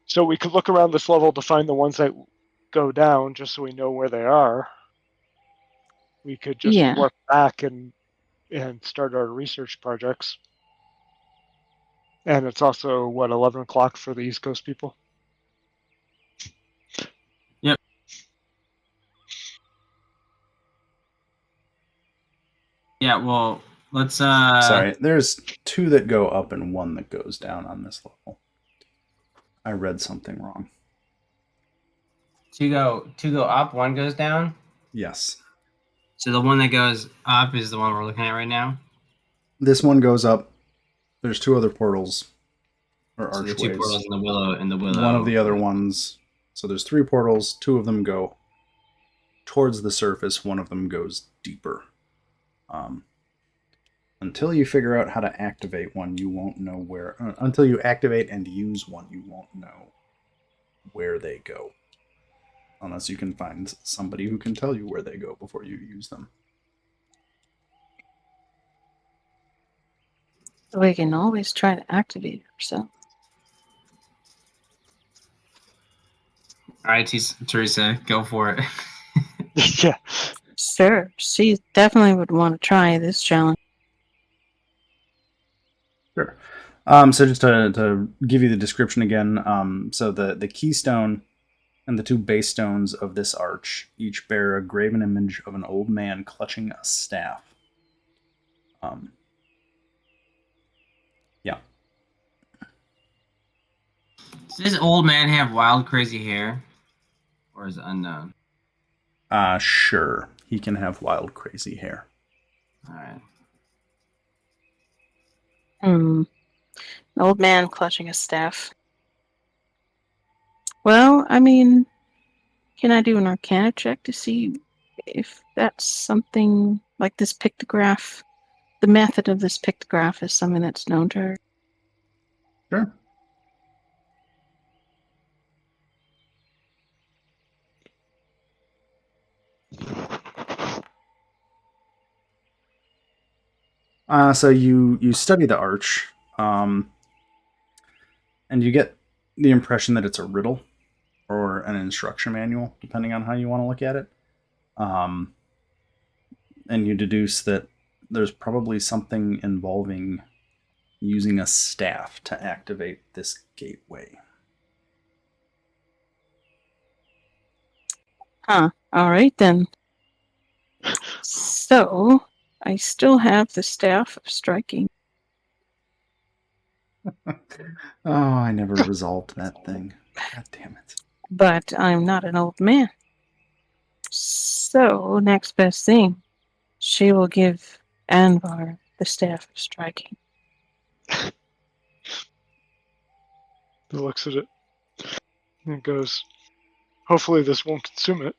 So we could look around this level to find the ones that go down, just so we know where they are. We could just yeah, warp back and start our research projects. And it's also, what, 11 o'clock for the East Coast people? Yep. Yeah, well, let's Sorry, there's 2 that go up and 1 that goes down on this level. I read something wrong. two go up, one goes down. Yes. So the one that goes up is the one we're looking at right now. This one goes up. There's 2 other portals or So the two archways. portals in the willow. One of the other ones. So there's 3 portals. 2 of them go towards the surface. One of them goes deeper. Until you figure out how to activate one, you won't know where. Until you activate and use one, you won't know where they go. Unless you can find somebody who can tell you where they go before you use them. we can always try to activate it ourselves. All right, Teresa, go for it. Yeah. Sure, she definitely would want to try this challenge. Sure. So just to give you the description again, so the keystone and the 2 base stones of this arch each bear a graven image of an old man clutching a staff. Yeah. Does this old man have wild, crazy hair, or is it unknown? Sure. He can have wild, crazy hair. All right. An old man clutching a staff. Well, I mean, can I do an Arcana check to see if that's something like this pictograph? The method of this pictograph is something that's known to her. Sure. So you study the arch, and you get the impression that it's a riddle or an instruction manual, depending on how you want to look at it. Um, and you deduce that there's probably something involving using a staff to activate this gateway. Huh. All right then. So I still have the staff of striking. Oh, I never resolved that thing. God damn it. But I'm not an old man. So, next best thing, she will give Anvar the staff of striking. He looks at it and goes, hopefully this won't consume it.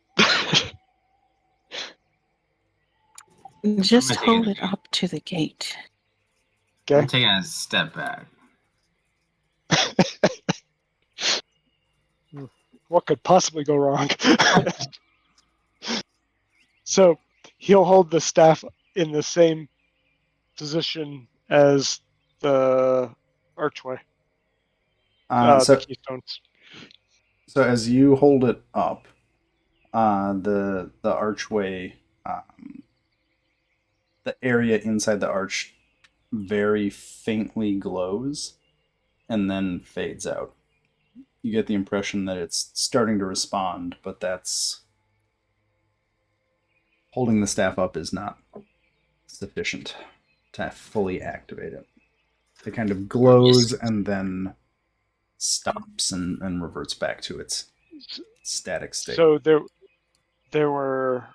Just I'm gonna hold take it up to the gate. I'm Okay. taking a step back. What could possibly go wrong? So he'll hold the staff in the same position as the archway, the So keystones. as you hold it up, the archway, the area inside the arch, very faintly glows and then fades out. You get the impression that it's starting to respond, but that's holding the staff up is not sufficient to fully activate it. It kind of glows and then stops and reverts back to its static state. So there were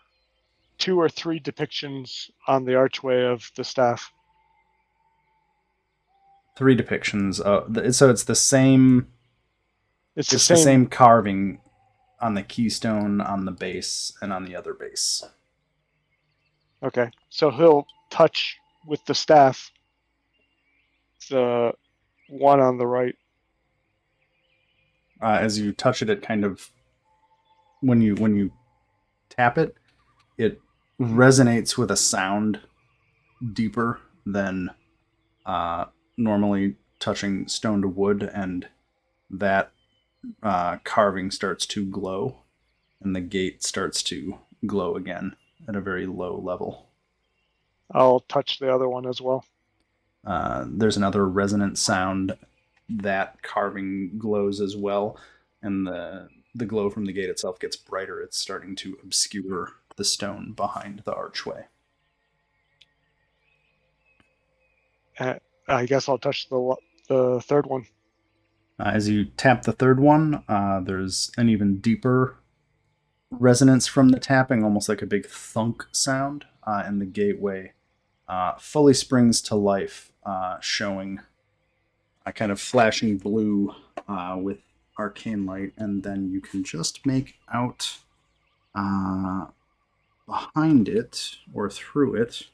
2 or 3 depictions on the archway of the staff. 3 depictions. So it's the same. It's It's the the same. same carving on the keystone, on the base, and on the other base. Okay. So he'll touch with the staff the one on the right. As you touch it, it kind of when you tap it, it resonates with a sound deeper than normally touching stone to wood, and that carving starts to glow, and the gate starts to glow again at a very low level. I'll touch the other one as well. There's another resonant sound. That carving glows as well, and the glow from the gate itself gets brighter. It's starting to obscure the stone behind the archway. I guess I'll touch the third one. As you tap the third one, there's an even deeper resonance from the tapping, almost like a big thunk sound, and the gateway fully springs to life, showing a kind of flashing blue with arcane light, and then you can just make out behind it or through it.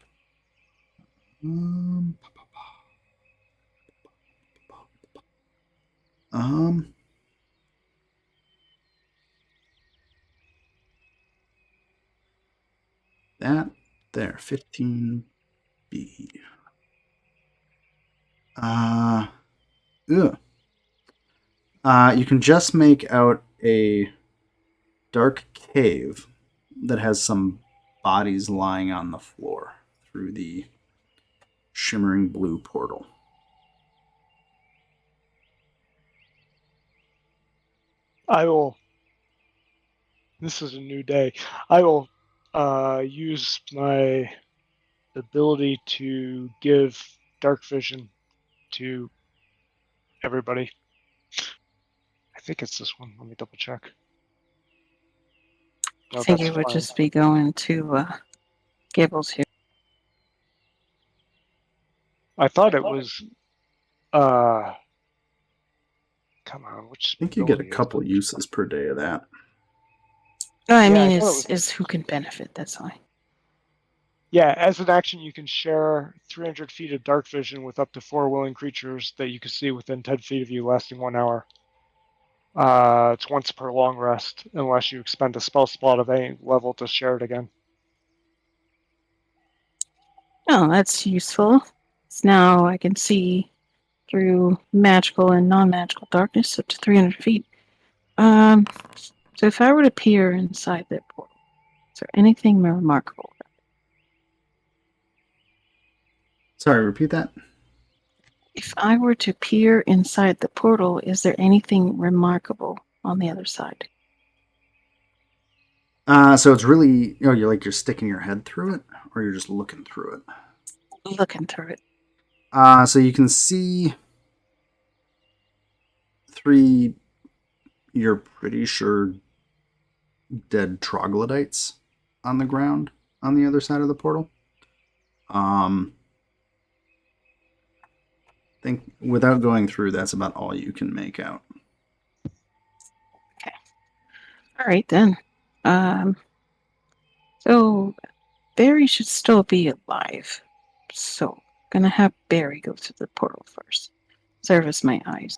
That there, 15B. You can just make out a dark cave that has some bodies lying on the floor through the shimmering blue portal. I will. This is a new day. I will use my ability to give dark vision to everybody. I think it's this one. Let me double check. I think it would fine. just be going to Gables here. I thought it was. Come on, which I think you get a ability is couple it? uses per day of that. No, I Yeah, mean, I thought it is who can benefit. That's why. Yeah, as an action, you can share 300 feet of dark vision with up to 4 willing creatures that you can see within 10 feet of you, lasting 1 hour. It's once per long rest, unless you expend a spell slot of any level to share it again. Oh, that's useful. So now I can see through magical and non-magical darkness up to 300 feet. So if I were to peer inside that portal, is there anything remarkable? Sorry, repeat that. If I were to peer inside the portal, is there anything remarkable on the other side? So it's really, you're sticking your head through it, or you're just looking through it. Looking through it. So you can see 3, you're pretty sure, dead troglodytes on the ground on the other side of the portal. I think without going through, that's about all you can make out. Okay. All right then. So Barry should still be alive. So gonna have Barry go through the portal first. Serve as my eyes.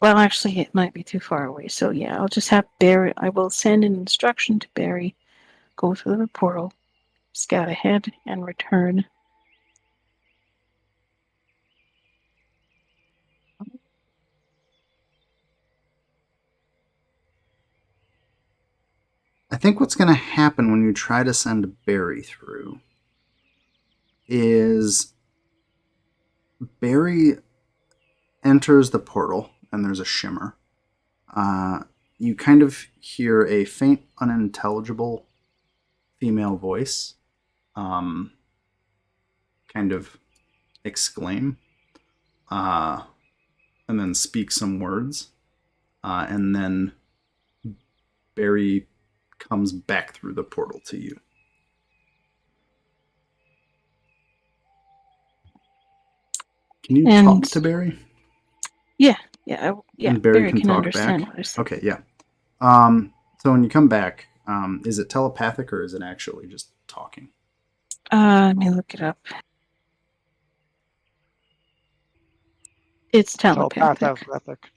Well, actually, it might be too far away. So yeah, I'll just have Barry. I will send an instruction to Barry. Go through the portal, scout ahead, and return. I think what's going to happen when you try to send Barry through is Barry enters the portal and there's a shimmer. You kind of hear a faint, unintelligible female voice kind of exclaim and then speak some words. And then Barry comes back through the portal to you. Can you talk to Barry? Yeah. And Barry can talk understand back. what I said. Okay, yeah. So when you come back, is it telepathic or is it actually just talking? Let me look it up. It's telepathic. Telepathic.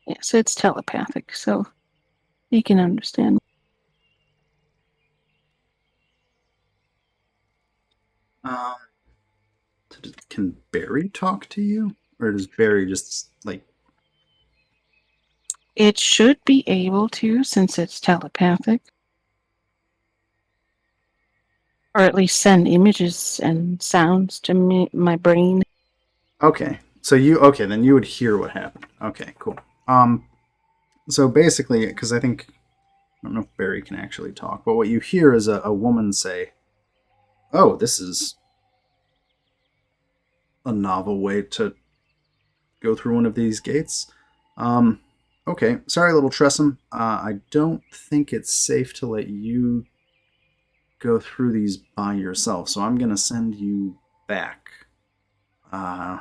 Yes, it's telepathic, so he can understand. Can Barry talk to you, or does Barry just like? It should be able to, since it's telepathic. Or at least send images and sounds to me, my brain. Okay, then you would hear what happened. Okay, cool. So basically, because I don't know if Barry can actually talk, but what you hear is a woman say, "Oh, this is a novel way to go through one of these gates." Um, okay, sorry, little Tressum. I don't think it's safe to let you go through these by yourself, so I'm gonna send you back. Uh,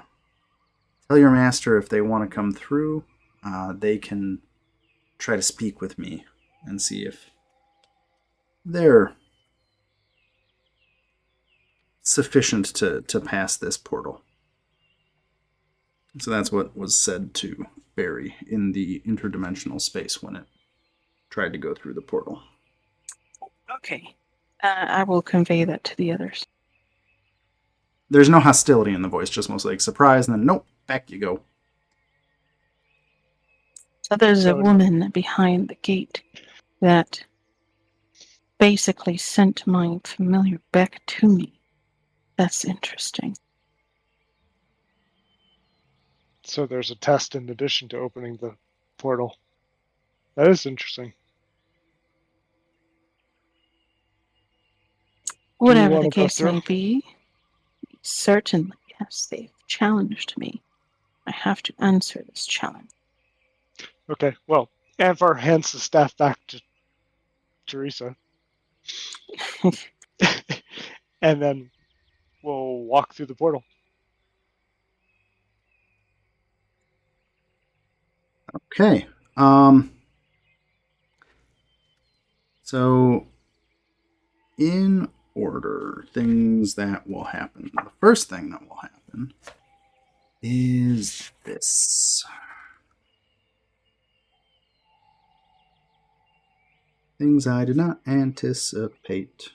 Tell your master if they want to come through, they can try to speak with me and see if they're sufficient to pass this portal. So that's what was said to Barry in the interdimensional space when it tried to go through the portal. Okay. I will convey that to the others. There's no hostility in the voice, just mostly like surprise, and then nope, back you go. So there's a So- woman behind the gate that basically sent my familiar back to me. That's interesting. So there's a test in addition to opening the portal. That is interesting. Whatever wanna the go case through? may be, certainly, yes, they've challenged me. I have to answer this challenge. Okay, well, Anvar hands the staff back to Teresa. And then we'll walk through the portal. Okay. So in order, things that will happen. The first thing that will happen is this. Things I did not anticipate.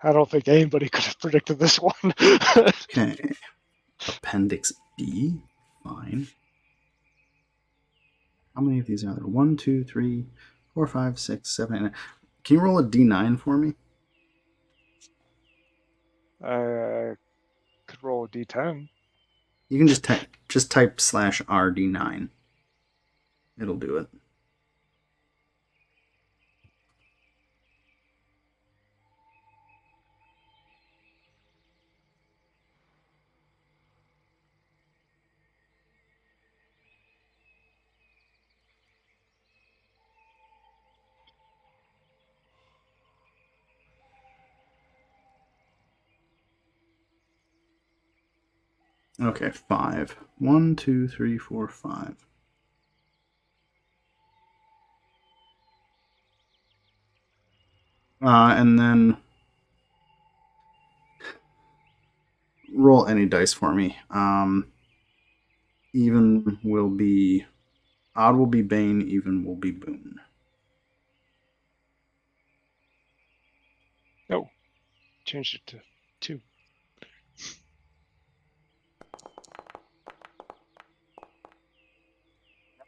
I don't think anybody could have predicted this one. Okay. Appendix B. Fine. How many of these are there? 1, 2, 3, 4, 5, 6, 7, 8, 9. Can you roll a D9 for me? Could roll a d10. You can just type /RD9. It'll do it. Okay, 5. 1, 2, 3, 4, 5. And then roll any dice for me. Even will be odd will be Bane, even will be Boon. No, changed it to 2.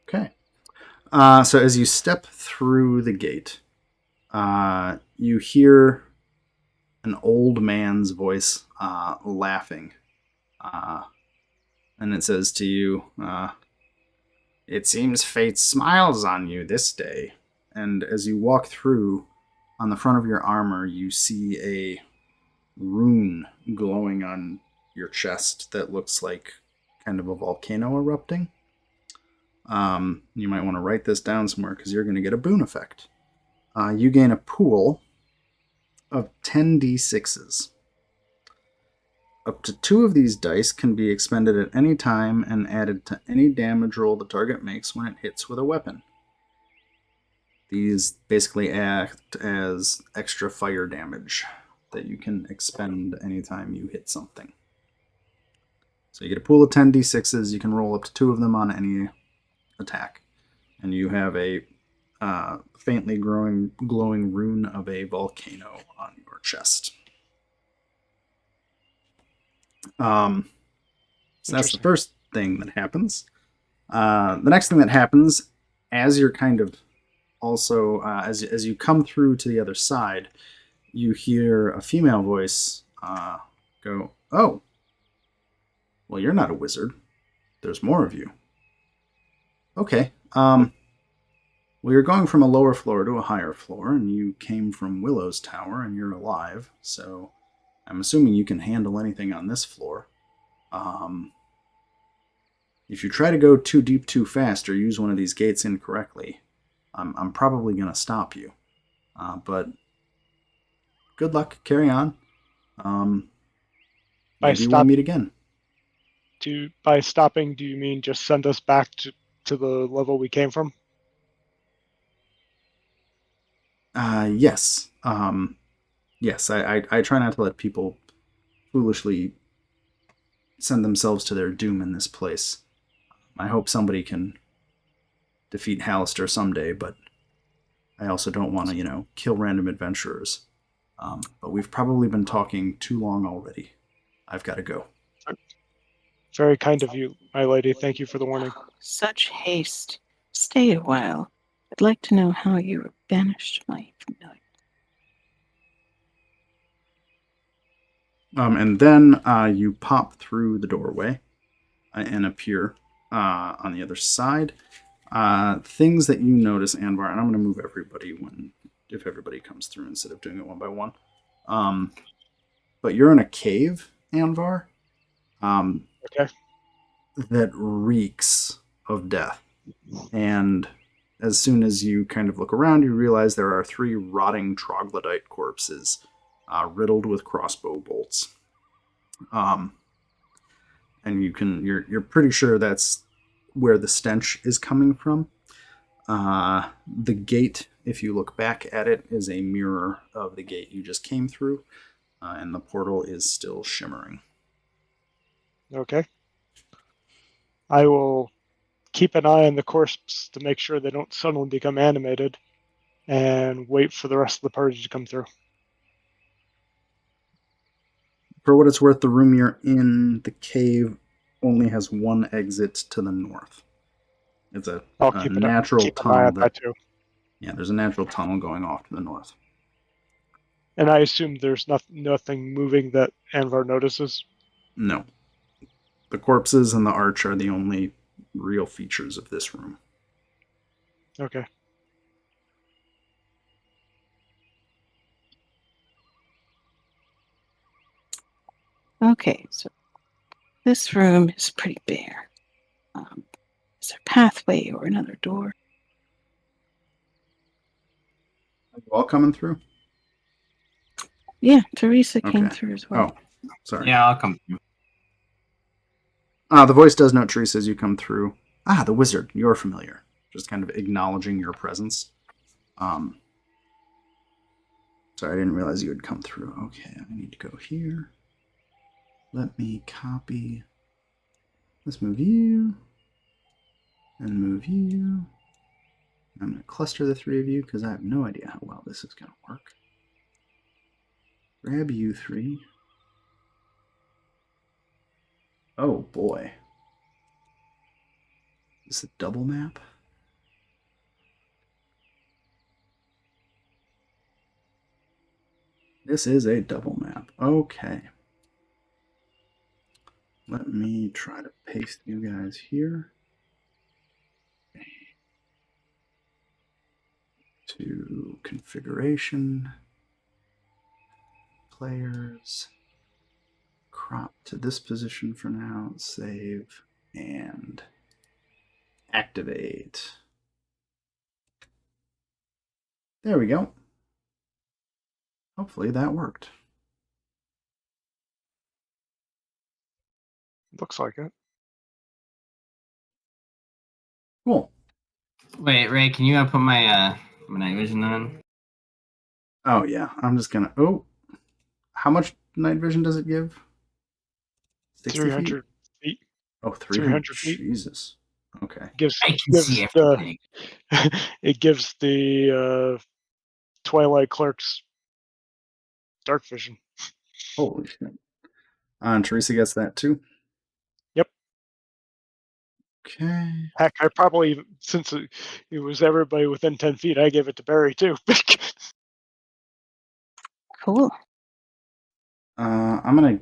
Okay. So as you step through the gate, you hear an old man's voice laughing. And it says to you, "It seems fate smiles on you this day." And as you walk through, on the front of your armor, you see a rune glowing on your chest that looks like kind of a volcano erupting. You might want to write this down somewhere because you're going to get a boon effect. You gain a pool of 10d6s. Up to 2 of these dice can be expended at any time and added to any damage roll the target makes when it hits with a weapon. These basically act as extra fire damage. that you can expend anytime you hit something. So you get a pool of 10 d6s. You can roll up to 2 of them on any attack. And you have a faintly glowing rune of a volcano on your chest. So that's the first thing that happens. The next thing that happens, as you're kind of also, as you come through to the other side, you hear a female voice go, "Oh, well, you're not a wizard. There's more of you." Okay. Well, you're going from a lower floor to a higher floor, and you came from Willow's tower, and you're alive. So I'm assuming you can handle anything on this floor. If you try to go too deep too fast or use one of these gates incorrectly, I'm probably going to stop you. But good luck. Carry on. Maybe we'll meet again. By stopping, do you mean just send us back to the level we came from? Yes. Yes, I try not to let people foolishly send themselves to their doom in this place. I hope somebody can defeat Hallister someday, but I also don't want to, kill random adventurers. But we've probably been talking too long already. I've got to go. Very kind of you, my lady. Thank you for the warning. Such haste. Stay a while. I'd like to know how you banished my familiar. And then you pop through the doorway and appear on the other side. Things that you notice, Anvar, and I'm going to move everybody if everybody comes through instead of doing it one by one. But you're in a cave, Anvar. Okay. That reeks of death. And as soon as you kind of look around, you realize there are 3 rotting troglodyte corpses riddled with crossbow bolts. And you're pretty sure that's where the stench is coming from. The gate, if you look back at it, is a mirror of the gate you just came through, and the portal is still shimmering. Okay. I will keep an eye on the corpses to make sure they don't suddenly become animated, and wait for the rest of the party to come through. For what it's worth, the room you're in, the cave, only has one exit to the north. It's a natural tunnel. That too. Yeah, there's a natural tunnel going off to the north. And I assume there's nothing moving that Anvar notices? No. The corpses and the arch are the only real features of this room. Okay. Okay, so this room is pretty bare. Is there a pathway or another door? Are you all coming through? Yeah, Teresa came through as well. Oh, sorry. Yeah, I'll come through. The voice does note Teresa as you come through. The wizard. You're familiar. Just kind of acknowledging your presence. Sorry, I didn't realize you had come through. Okay, I need to go here. Let me copy. Let's move you. And move you. I'm going to cluster the 3 of you because I have no idea how well this is going to work. Grab you 3. Oh boy. Is this a double map? This is a double map. Okay. Let me try to paste you guys here. To configuration. Players. Crop to this position for now. Save. And activate. There we go. Hopefully that worked. Looks like it. Cool. Wait, Ray, can you put my night vision on? Oh yeah, I'm just gonna. Oh, How much night vision does it give? 60 feet? 300 feet. Oh, 300. 300 feet. Jesus. Okay. I can see everything. It gives the Twilight clerks dark vision. Holy shit. And Teresa gets that too? Yep. Okay. Heck, I probably, since it was everybody within 10 feet, I gave it to Barry too. Cool. I'm gonna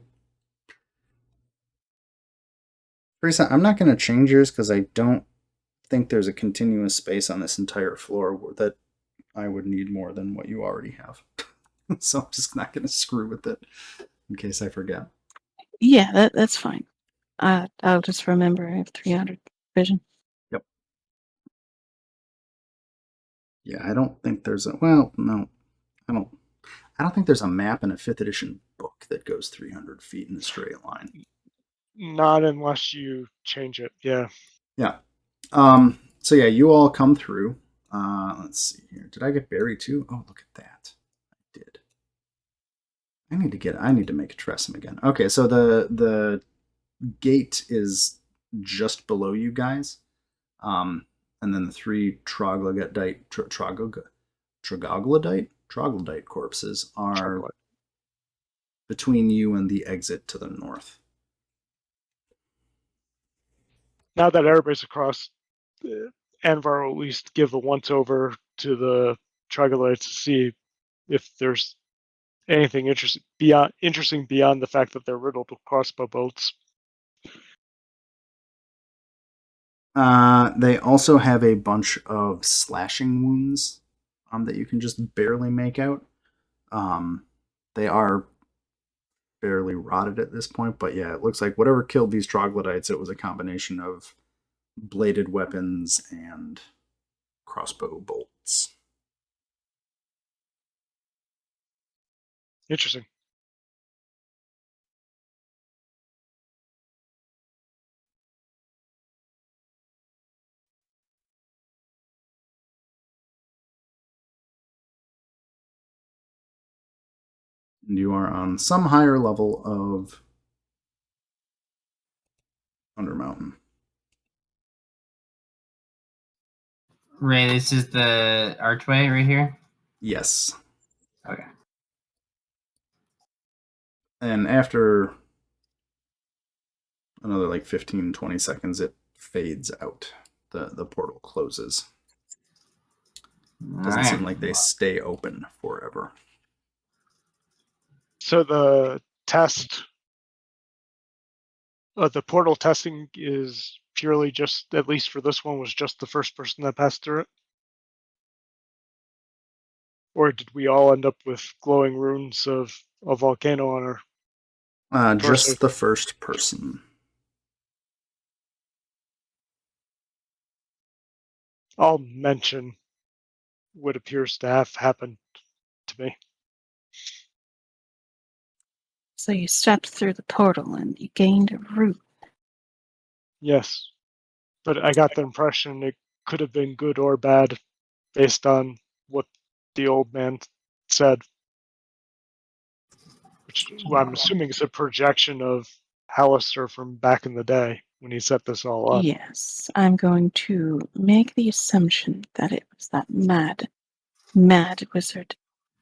Teresa, I'm not gonna change yours because I don't think there's a continuous space on this entire floor that I would need more than what you already have. So I'm just not gonna screw with it in case I forget. Yeah, that's fine. I'll just remember I have 300 vision. Yep. Yeah, I don't think there's a no, I don't think there's a map in a 5th edition book that goes 300 feet in a straight line. Not unless you change it. Yeah. Yeah. So yeah, you all come through. Let's see here. Did I get Barry too? Oh, look at that. I did. I need to make a Tressum again. Okay, so the gate is just below you guys. And then the 3 troglodyte corpses are Chocolate. between you and the exit to the north. Now that everybody's across, Anvar will at least give a once over to the troglodytes to see if there's anything interesting beyond the fact that they're riddled with crossbow bolts. They also have a bunch of slashing wounds that you can just barely make out. They are barely rotted at this point, but yeah, it looks like whatever killed these troglodytes, it was a combination of bladed weapons and crossbow bolts. Interesting. And you are on some higher level of Undermountain. Ray, this is the archway right here? Yes. Okay. And after another like 15, 20 seconds, it fades out. The portal closes. Doesn't seem like they stay open forever. So the portal testing is purely just, at least for this one, was just the first person that passed through it? Or did we all end up with glowing runes of a volcano on our torso? Just the first person. I'll mention what appears to have happened to me. So you stepped through the portal and you gained a root. Yes, but I got the impression it could have been good or bad based on what the old man said, which I'm assuming is a projection of Hallister from back in the day when he set this all up. Yes, I'm going to make the assumption that it was that mad wizard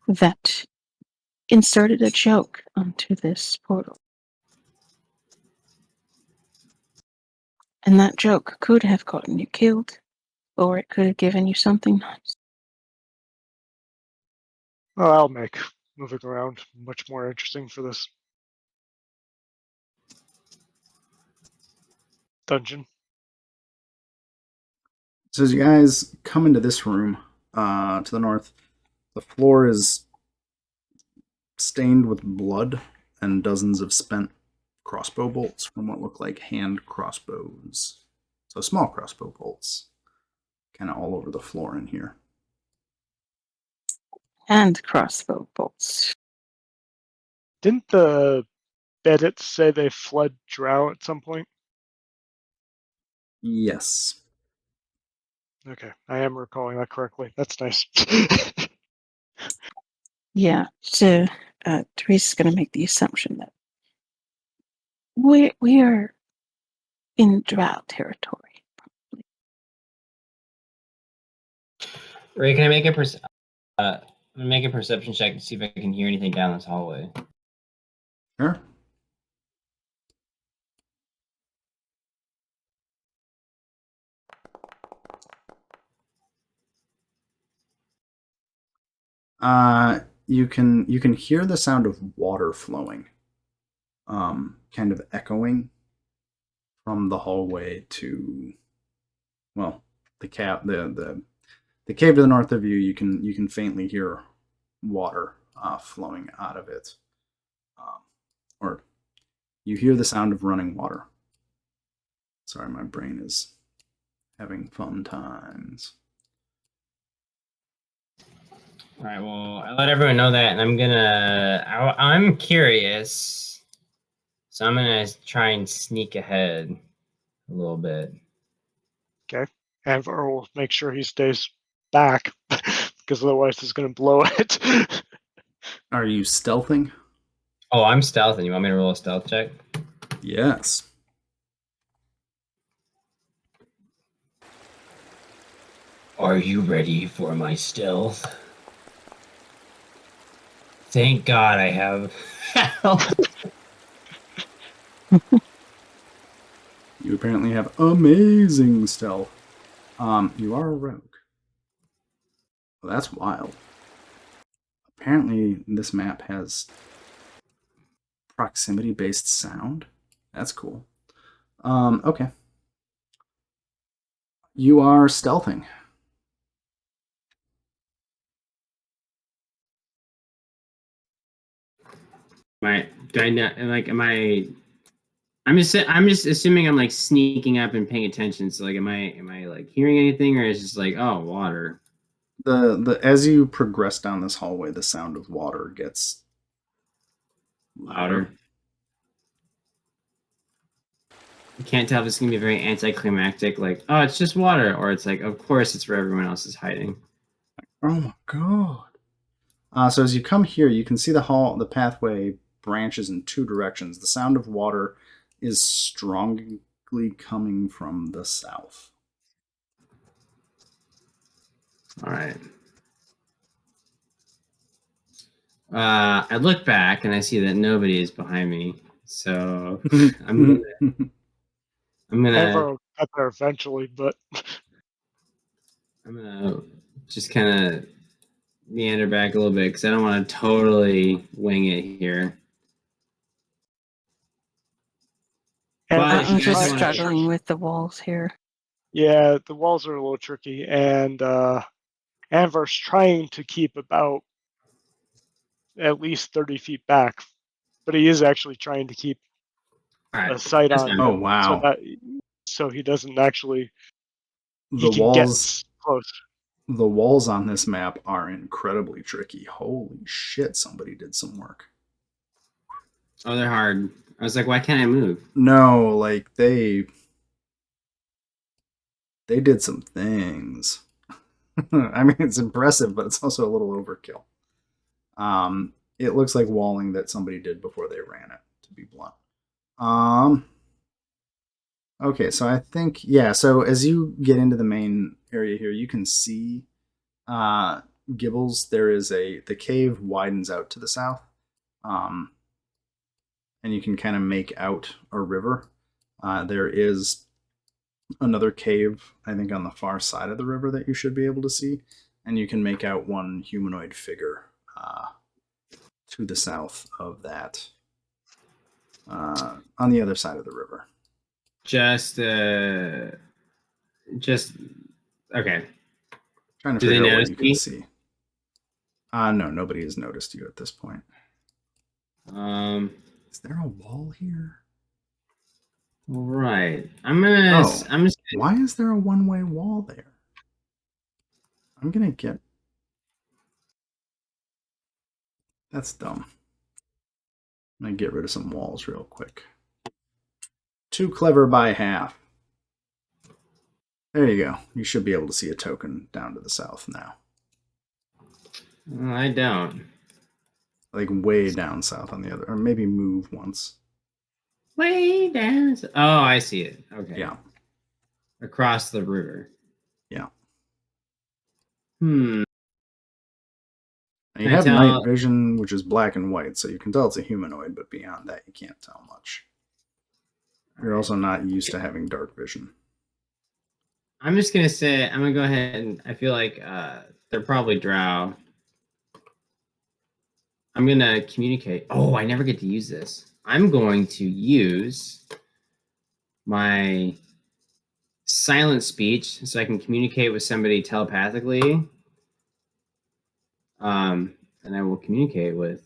that inserted a joke onto this portal. And that joke could have gotten you killed, or it could have given you something nice. Well, I'll make moving around much more interesting for this dungeon. So as you guys come into this room to the north, the floor is stained with blood and dozens of spent crossbow bolts from what look like hand crossbows. So small crossbow bolts, kind of all over the floor in here. And crossbow bolts. Didn't the Bedits say they fled Drow at some point? Yes. Okay, I am recalling that correctly. That's nice. Yeah, so Teresa's going to make the assumption that we are in drought territory. Ray, can I make a I'm gonna make a perception check to see if I can hear anything down this hallway. Sure. You can hear the sound of water flowing, kind of echoing from the hallway to, well, the cave to the north of you. You can faintly hear water flowing out of it, or you hear the sound of running water. Sorry, my brain is having fun times. All right. Well, I let everyone know that, and I'm curious, so I'm gonna try and sneak ahead a little bit. Okay. Anvar will make sure he stays back because otherwise he's going to blow it. Are you stealthing? Oh, I'm stealthing. You want me to roll a stealth check? Yes. Are you ready for my stealth? Thank God I have help. You apparently have amazing stealth. You are a rogue. Well, that's wild. Apparently, this map has proximity-based sound. That's cool. Okay. You are stealthing. Do I not like? Am I? I'm just assuming I'm like sneaking up and paying attention. So like, am I like hearing anything, or is it just like, oh, water? The as you progress down this hallway, the sound of water gets louder. You can't tell if it's gonna be very anticlimactic, like, oh, it's just water, or it's like, of course, it's where everyone else is hiding. Oh my god. So as you come here, you can see the pathway branches in two directions. The sound of water is strongly coming from the south. All right. I look back and I see that nobody is behind me, so I'm gonna Anvar will get there eventually, but I'm gonna just kind of meander back a little bit because I don't want to totally wing it here. But I'm you guys just don't wanna- struggling with the walls here. yeah, the walls are a little tricky, and Anvar's trying to keep about at least 30 feet back, but he is actually trying to keep All right, a sight that's on fine. Oh him wow. so he doesn't actually he The can get walls close. the walls on this map are incredibly tricky. Holy shit, somebody did some work. Oh, they're hard. I was like, why can't I move? No, like they did some things. I mean, it's impressive, but it's also a little overkill. It looks like walling that somebody did before they ran it, to be blunt. Okay, so I think yeah. So as you get into the main area here, you can see Gibbles. There is the cave widens out to the south, um, and you can kind of make out a river. There is another cave, I think, on the far side of the river that you should be able to see, and you can make out one humanoid figure to the south of that, on the other side of the river. Just okay. Trying to Do they figure out what notice you me? can see. No, nobody has noticed you at this point. Is there a wall here? Right. I'm just Why is there a one-way wall there? I'm gonna get. That's dumb. I'm gonna get rid of some walls real quick. Too clever by half. There you go. You should be able to see a token down to the south now. I don't. Like way down south on the other, or maybe move once. Way down. Oh, I see it. Okay. Yeah. Across the river. Yeah. Hmm. And you Can I have tell- night vision, which is black and white, so you can tell it's a humanoid, but beyond that, you can't tell much. You're also not used to having dark vision. I'm just gonna say I'm gonna go ahead and I feel like they're probably drow. I'm gonna communicate. Oh, I never get to use this. I'm going to use my silent speech so I can communicate with somebody telepathically. And I will communicate with.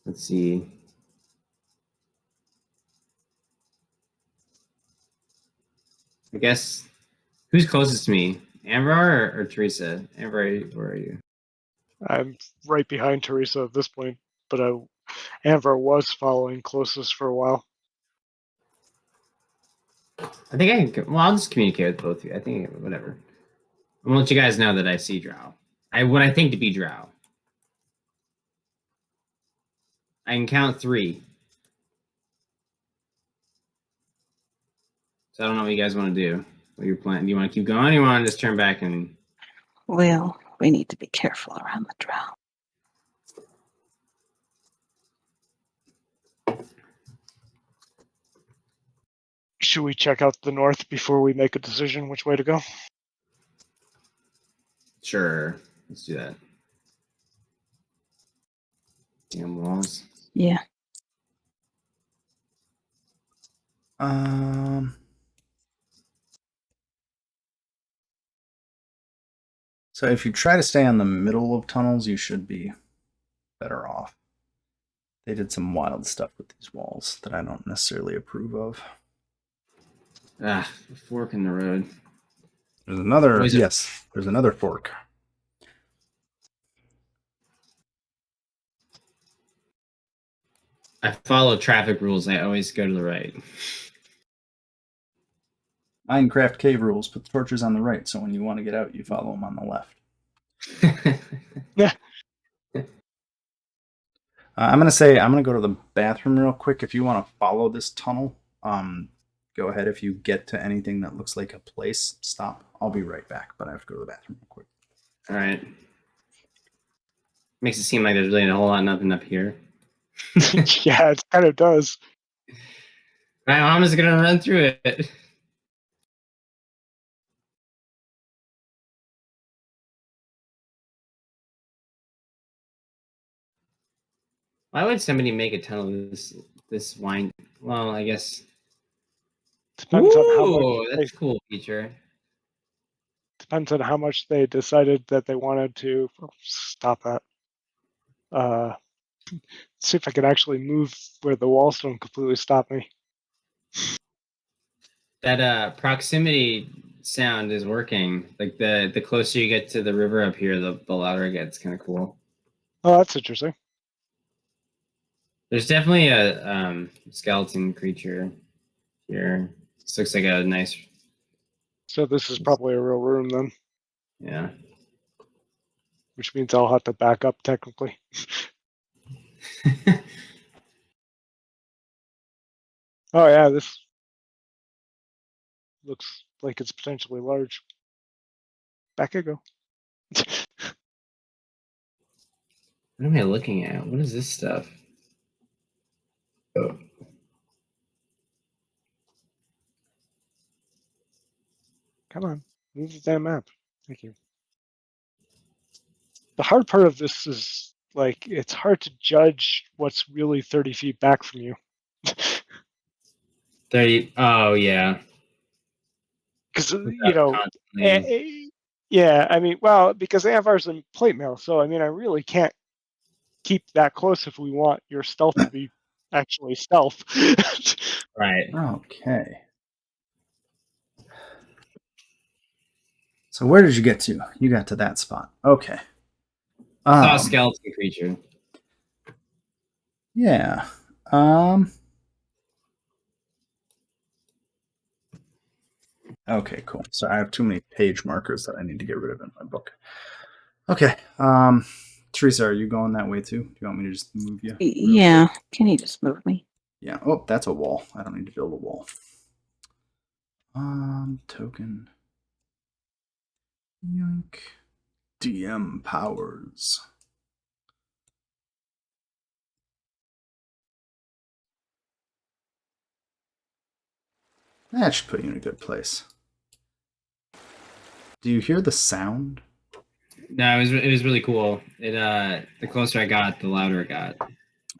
Let's see. I guess who's closest to me, Amber or Teresa? Amber, where are you? I'm right behind Teresa at this point, but Anvar was following closest for a while. I think I can. Well, I'll just communicate with both of you. I think whatever. I'm gonna let you guys know that I see drow. What I think to be drow. I can count 3. So I don't know what you guys want to do. What your plan? Do you want to keep going? Or you want to just turn back and? Well, we need to be careful around the drow. Should we check out the north before we make a decision which way to go? Sure, let's do that. Damn walls. Yeah. So if you try to stay on the middle of tunnels, you should be better off. They did some wild stuff with these walls that I don't necessarily approve of. Ah, a fork in the road. There's another, What is it? yes, there's another fork. I follow traffic rules. I always go to the right. Minecraft cave rules, put the torches on the right, so when you want to get out, you follow them on the left. Yeah. I'm gonna go to the bathroom real quick. If you want to follow this tunnel, go ahead. If you get to anything that looks like a place, stop. I'll be right back, but I have to go to the bathroom real quick. All right. Makes it seem like there's really a whole lot nothing up here. Yeah, it kind of does. Right, I'm just gonna run through it. Why would somebody make a tunnel this wine? Well, I guess. Depends on how Ooh, much. that's a cool feature. Depends on how much they decided that they wanted to stop that. See if I could actually move where the walls don't completely stop me. That proximity sound is working. Like the closer you get to the river up here, the louder it gets. Kind of cool. Oh, that's interesting. There's definitely a skeleton creature here. This looks like a nice. So this is probably a real room then, Yeah. which means I'll have to back up technically. Oh yeah, this looks like it's potentially large. Back I go. What am I looking at? What is this stuff? Oh. Come on, move the damn map. Thank you. The hard part of this is like it's hard to judge what's really 30 feet back from you. 30. Oh yeah. Because Constantly. yeah, I mean, well, because Avar's in plate mail, so I mean, I really can't keep that close if we want your stealth to be actually stealth. Right. Okay. So where did you get to? You got to that spot. Okay. Saw a skeleton creature. Yeah. Okay, cool. So I have too many page markers that I need to get rid of in my book. Okay. Teresa, are you going that way too? Do you want me to just move you? real Yeah. quick? Can you just move me? Yeah. Oh, that's a wall. I don't need to build a wall. Token. Yoink. DM powers. That should put you in a good place. Do you hear the sound? No, it was really cool. It the closer I got, the louder it got.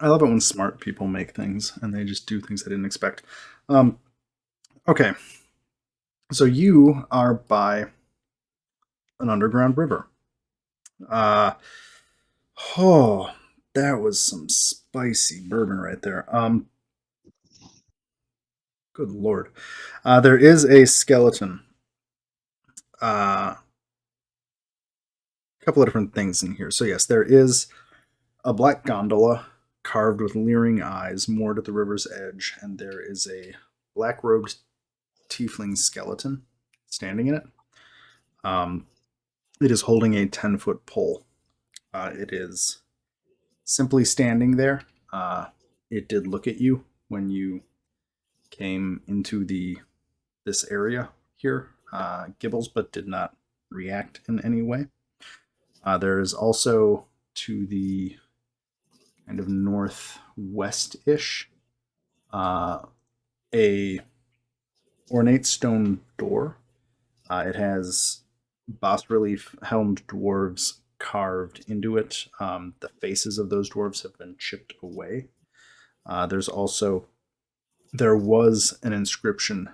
I love it when smart people make things and they just do things I didn't expect. Okay. So you are by an underground river. Uh, oh, that was some spicy bourbon right there. Good lord. There is a skeleton. A couple of different things in here. So yes, there is a black gondola carved with leering eyes moored at the river's edge, and there is a black-robed tiefling skeleton standing in it. It is holding a 10-foot pole. It is simply standing there. It did look at you when you came into this area here, Gibbles, but did not react in any way. There is also to the kind of northwest-ish a ornate stone door. It has bas relief helmed dwarves carved into it. The faces of those dwarves have been chipped away. There was an inscription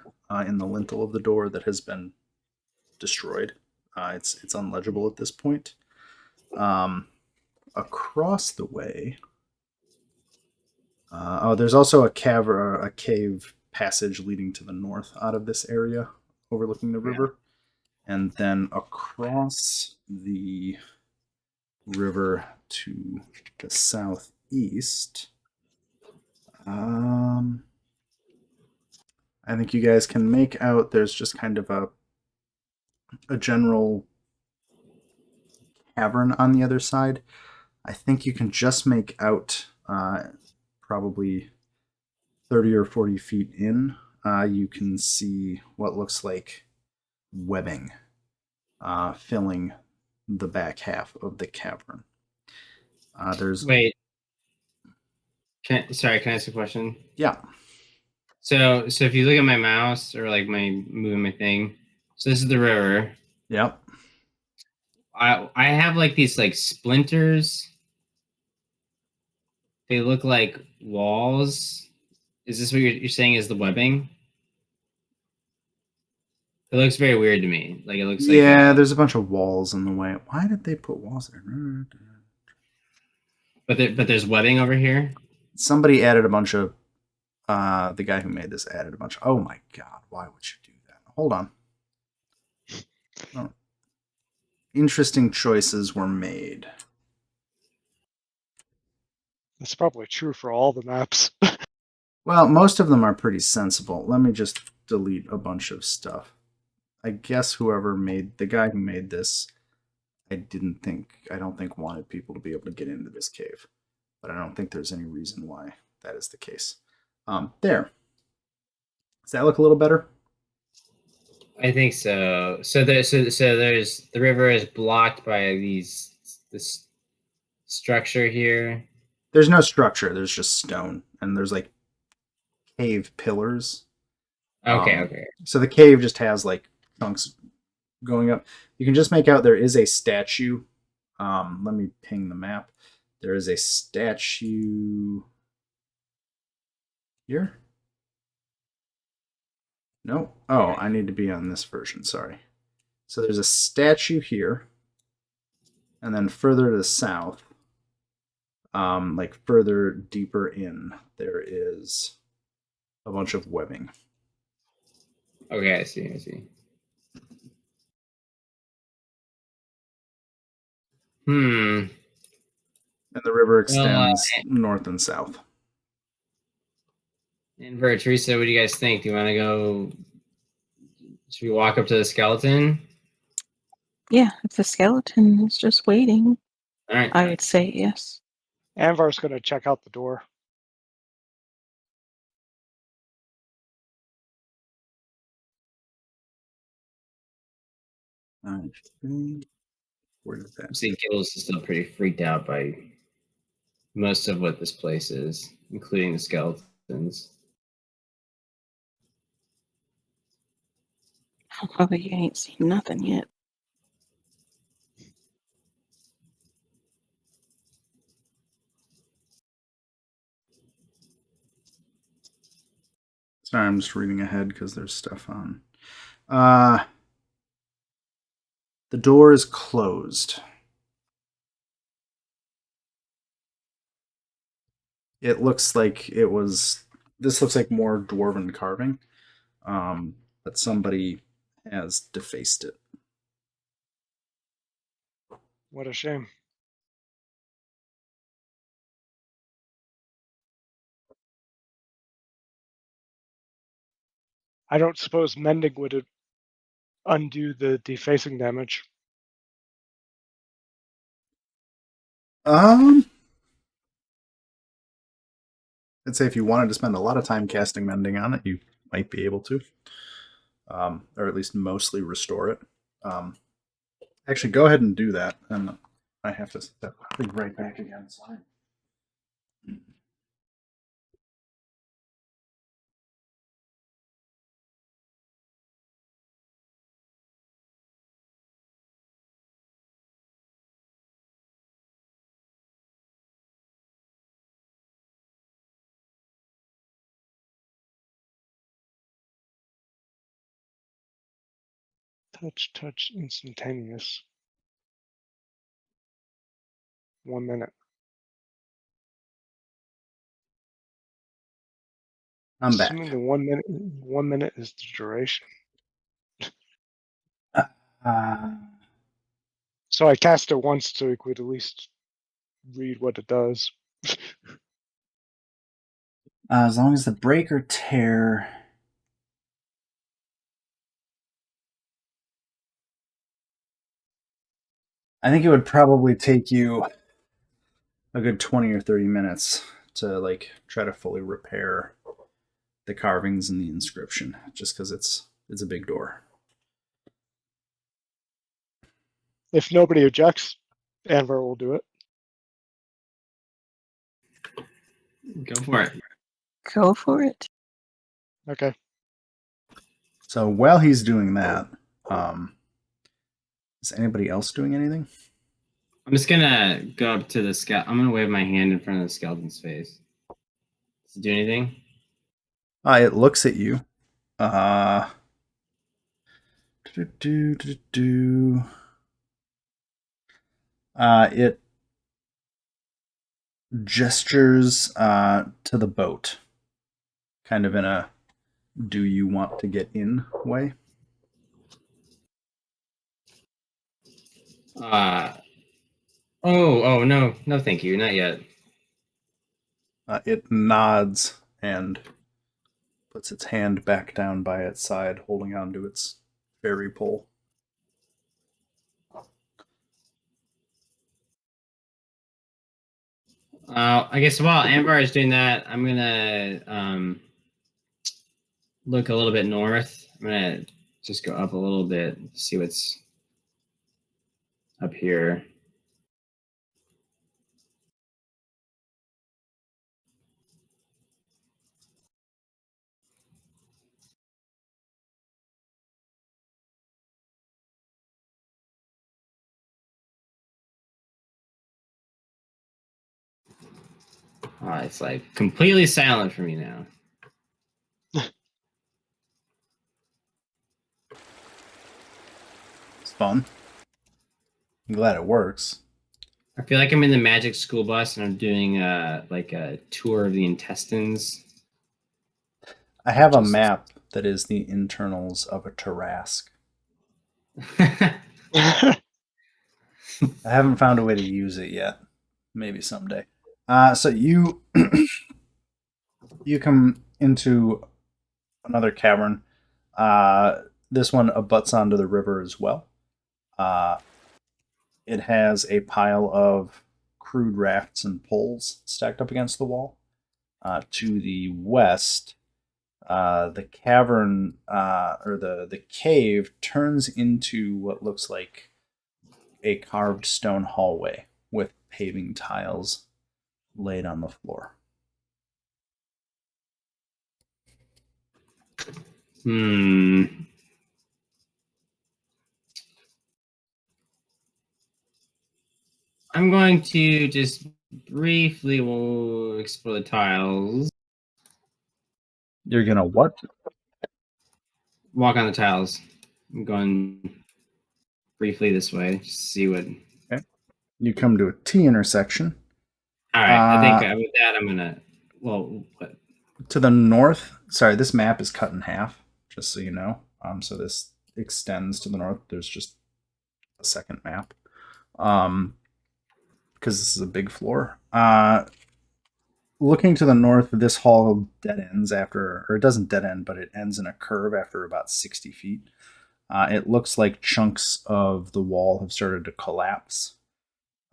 in the lintel of the door that has been destroyed. It's unlegible at this point. Across the way, there's also a cave passage leading to the north out of this area, overlooking the river, and then across the river to the southeast. I think you guys can make out. There's just kind of a general cavern on the other side. I think you can just make out probably 30 or 40 feet in. You can see what looks like webbing filling the back half of the cavern. There's Wait, can I ask a question? Yeah. So if you look at my mouse or like my moving my thing, so this is the river. Yep. I have like these like splinters. They look like walls. Is this what you're saying is the webbing? It looks very weird to me. Like it looks like Yeah, there's a bunch of walls in the way. Why did they put walls there? but there's webbing over here. Somebody added a bunch of the guy who made this added a bunch of, oh my god, why would you do that? Hold on. Oh. Interesting choices were made. That's probably true for all the maps. Well, most of them are pretty sensible. Let me just delete a bunch of stuff. I guess the guy who made this, I don't think wanted people to be able to get into this cave. But I don't think there's any reason why that is the case. There. Does that look a little better? I think so. So there's the river is blocked by this structure here. There's no structure. There's just stone, and there's like cave pillars. Okay. So the cave just has like chunks going up. You can just make out there is a statue. Let me ping the map. There is a statue here. No. Oh, I need to be on this version. Sorry. So there's a statue here, and then further to the south, like further deeper in, there is a bunch of webbing. Okay, I see. And the river extends north and south. And Bert, Teresa, what do you guys think? Do you want to go? Should we walk up to the skeleton? Yeah, if the skeleton is just waiting, All right. I would say yes. Anvar's going to check out the door. Where did that? I see Gills is still pretty freaked out by most of what this place is, including the skeletons. Although you ain't seen nothing yet. Sorry, I'm just reading ahead because there's stuff on. The door is closed. It looks like it was. This looks like more dwarven carving, but somebody has defaced it. What a shame. I don't suppose mending would undo the defacing damage. I'd say if you wanted to spend a lot of time casting mending on it, you might be able to, or at least mostly restore it. Actually, go ahead and do that, and I have to step right back again. Sorry. Touch, instantaneous. 1 minute. I'm back. Assuming the 1 minute is the duration. So I cast it once so we could at least read what it does. As long as the break or tear. I think it would probably take you a good 20 or 30 minutes to like try to fully repair the carvings and the inscription, just because it's a big door. If nobody objects, Anvar will do it. Go for it. Go for it. Okay. So while he's doing that, is anybody else doing anything? I'm just gonna go up to the skeleton. I'm gonna wave my hand in front of the skeleton's face. Does it do anything? It looks at you. It gestures to the boat, kind of in a "Do you want to get in?" way. Oh no, thank you, not yet. It nods and puts its hand back down by its side, holding onto its ferry pole. I guess while Anvar is doing that, I'm gonna look a little bit north. I'm gonna just go up a little bit, see what's up here. It's like completely silent for me now. It's fun. I'm glad it works. I feel like I'm in the magic school bus and I'm doing like a tour of the intestines. I have a map that is the internals of a Tarrasque. I haven't found a way to use it yet. Maybe someday. So you you come into another cavern. This one abuts onto the river as well. It has a pile of crude rafts and poles stacked up against the wall. To the west, the cavern or the cave turns into what looks like a carved stone hallway with paving tiles laid on the floor. I'm going to just briefly explore the tiles. You're gonna what? Walk on the tiles. I'm going briefly this way, just see what. Okay. You come to a T intersection. All right, I think with that I'm gonna. Well, what? To the north, sorry, this map is cut in half, just so you know. So this extends to the north. There's just a second map. Because this is a big floor. Looking to the north, this hall dead ends after, or it doesn't dead end, but it ends in a curve after about 60 feet. It looks like chunks of the wall have started to collapse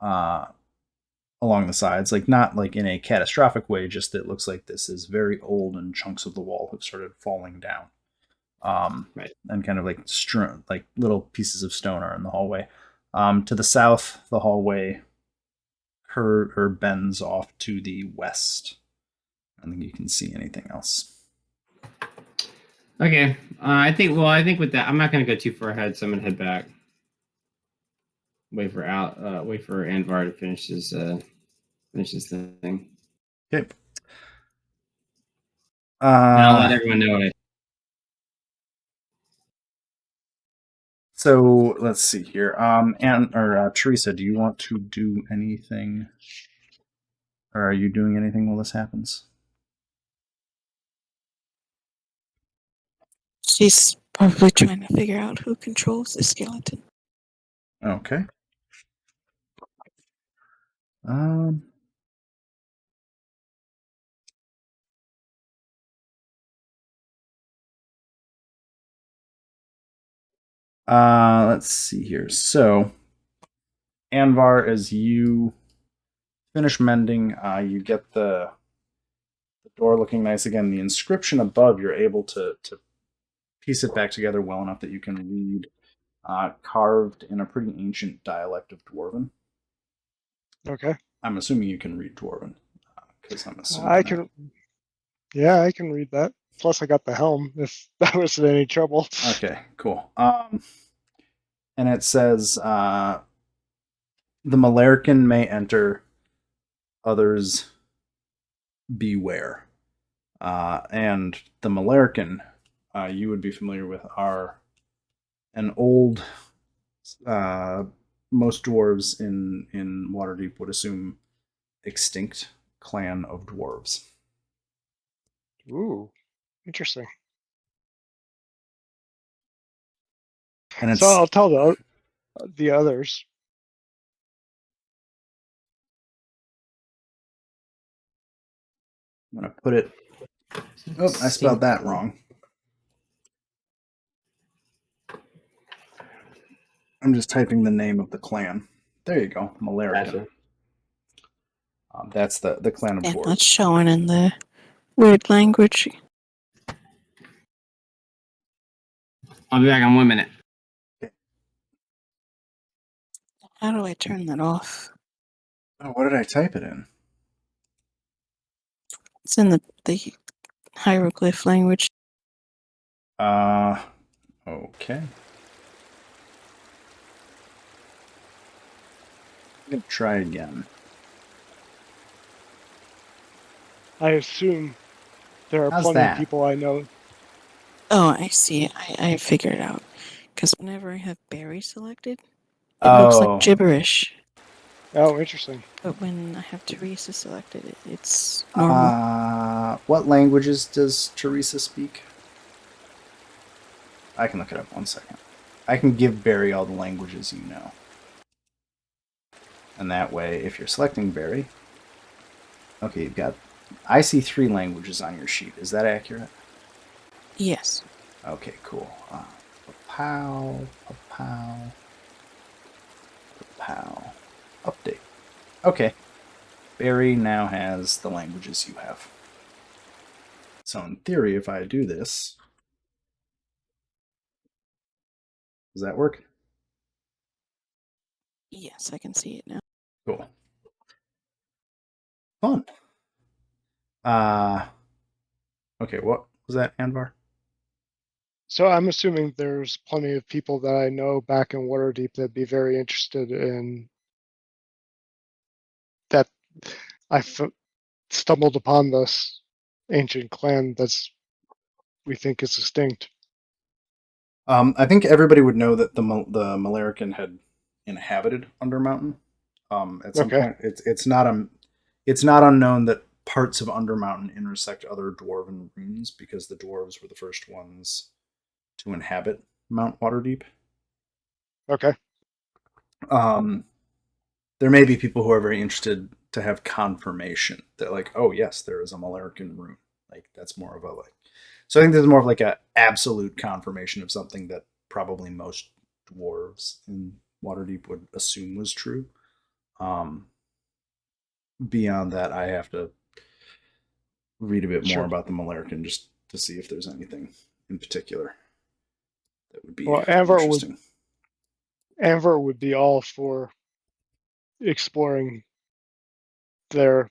along the sides, like not like in a catastrophic way, just it looks like this is very old and chunks of the wall have started falling down. Right. And kind of like strewn, like little pieces of stone are in the hallway. To the south, the hallway bends off to the west. I don't think you can see anything else. Okay. I think with that, I'm not going to go too far ahead, so I'm going to head back. Wait for Anvar to finish this thing. Okay. And I'll let everyone know it. So let's see here. Teresa, do you want to do anything, or are you doing anything while this happens? She's probably trying to figure out who controls the skeleton. Okay. Let's see here. So, Anvar, as you finish mending, you get the door looking nice again. The inscription above, you're able to piece it back together well enough that you can read, carved in a pretty ancient dialect of Dwarven. Okay. I'm assuming you can read Dwarven, because I'm assuming I can. Yeah, I can read that. Plus, I got the helm. If that was any trouble. Okay, cool. And it says, "The Malarkin may enter, others beware." And the Malarkin, you would be familiar with, are an old. Most dwarves in Waterdeep would assume extinct clan of dwarves. Ooh, interesting. And it's So I'll tell the others. I'm gonna put it. Oh, I spelled that wrong. I'm just typing the name of the clan. There you go, Malarkin. Gotcha. That's the clan of And dwarves. that's showing in the weird language. I'll be back in 1 minute. How do I turn that off? Oh, what did I type it in? It's in the hieroglyph language. Okay. I'm gonna try again. I assume there are How's plenty that? of people I know. Oh, I see. I figured it out. Because whenever I have Barry selected, it Oh. looks like gibberish. Oh, interesting. But when I have Teresa selected, it's normal. What languages does Teresa speak? I can look it up 1 second. I can give Barry all the languages you know. And that way, if you're selecting Barry... Okay, you've got... I see 3 languages on your sheet. Is that accurate? Yes. Okay, cool. Papow, papow. Okay. Barry now has the languages you have. So in theory, if I do this, does that work? Yes, I can see it now. Cool. Fun. Okay, what was that, Anvar? So I'm assuming there's plenty of people that I know back in Waterdeep that'd be very interested in that. Stumbled upon this ancient clan that's we think is extinct. I think everybody would know that the Malarican had inhabited Undermountain. At some Okay. point, it's not unknown that parts of Undermountain intersect other dwarven runes because the dwarves were the first ones to inhabit Mount Waterdeep. Okay. There may be people who are very interested to have confirmation that, like, oh yes, there is a Malarican rune. Like that's more of a like. So I think this is more of like a absolute confirmation of something that probably most dwarves in Waterdeep would assume was true. Um, Beyond that, I have to read a bit more Sure. about the Malarican just to see if there's anything in particular that would be Well, Anvar interesting. would be all for exploring their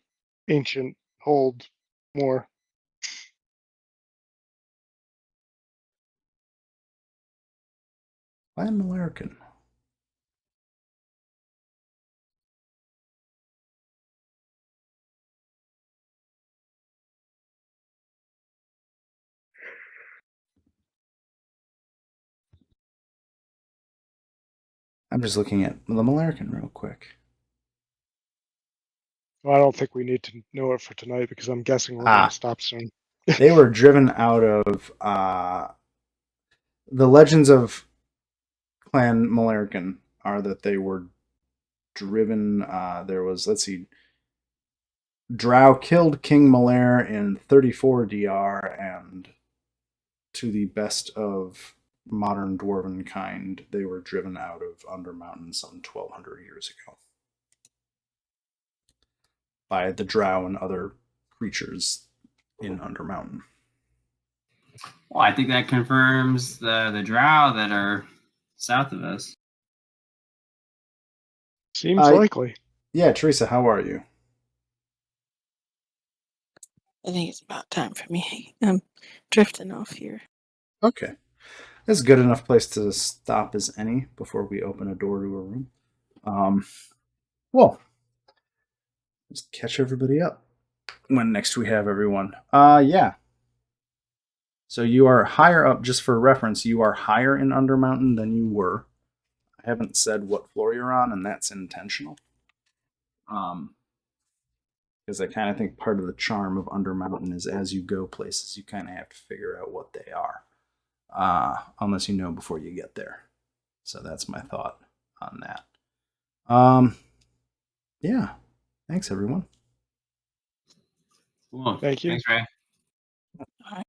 ancient hold more. Why Malarican? I'm just looking at the Malarican real quick. Well, I don't think we need to know it for tonight because I'm guessing we're going to stop soon. They were driven out of the legends of Clan Malarican are that they were driven. There was, let's see, Drow killed King Malair in 34 DR, and to the best of modern dwarven kind, they were driven out of Undermountain some 1,200 years ago by the Drow and other creatures in Undermountain. Well, I think that confirms the drow that are south of us. Seems likely. Yeah, Teresa, how are you? I think it's about time for me. I'm drifting off here. Okay. That's a good enough place to stop as any before we open a door to a room. Well, just catch everybody up when next we have everyone. Yeah. So you are higher up, just for reference, you are higher in Undermountain than you were. I haven't said what floor you're on, and that's intentional. Because I kind of think part of the charm of Undermountain is as you go places, you kind of have to figure out what they are. Unless you know before you get there. So that's my thought on that. Yeah. Thanks, everyone. Cool. Thank you. Thanks, Ray. All right.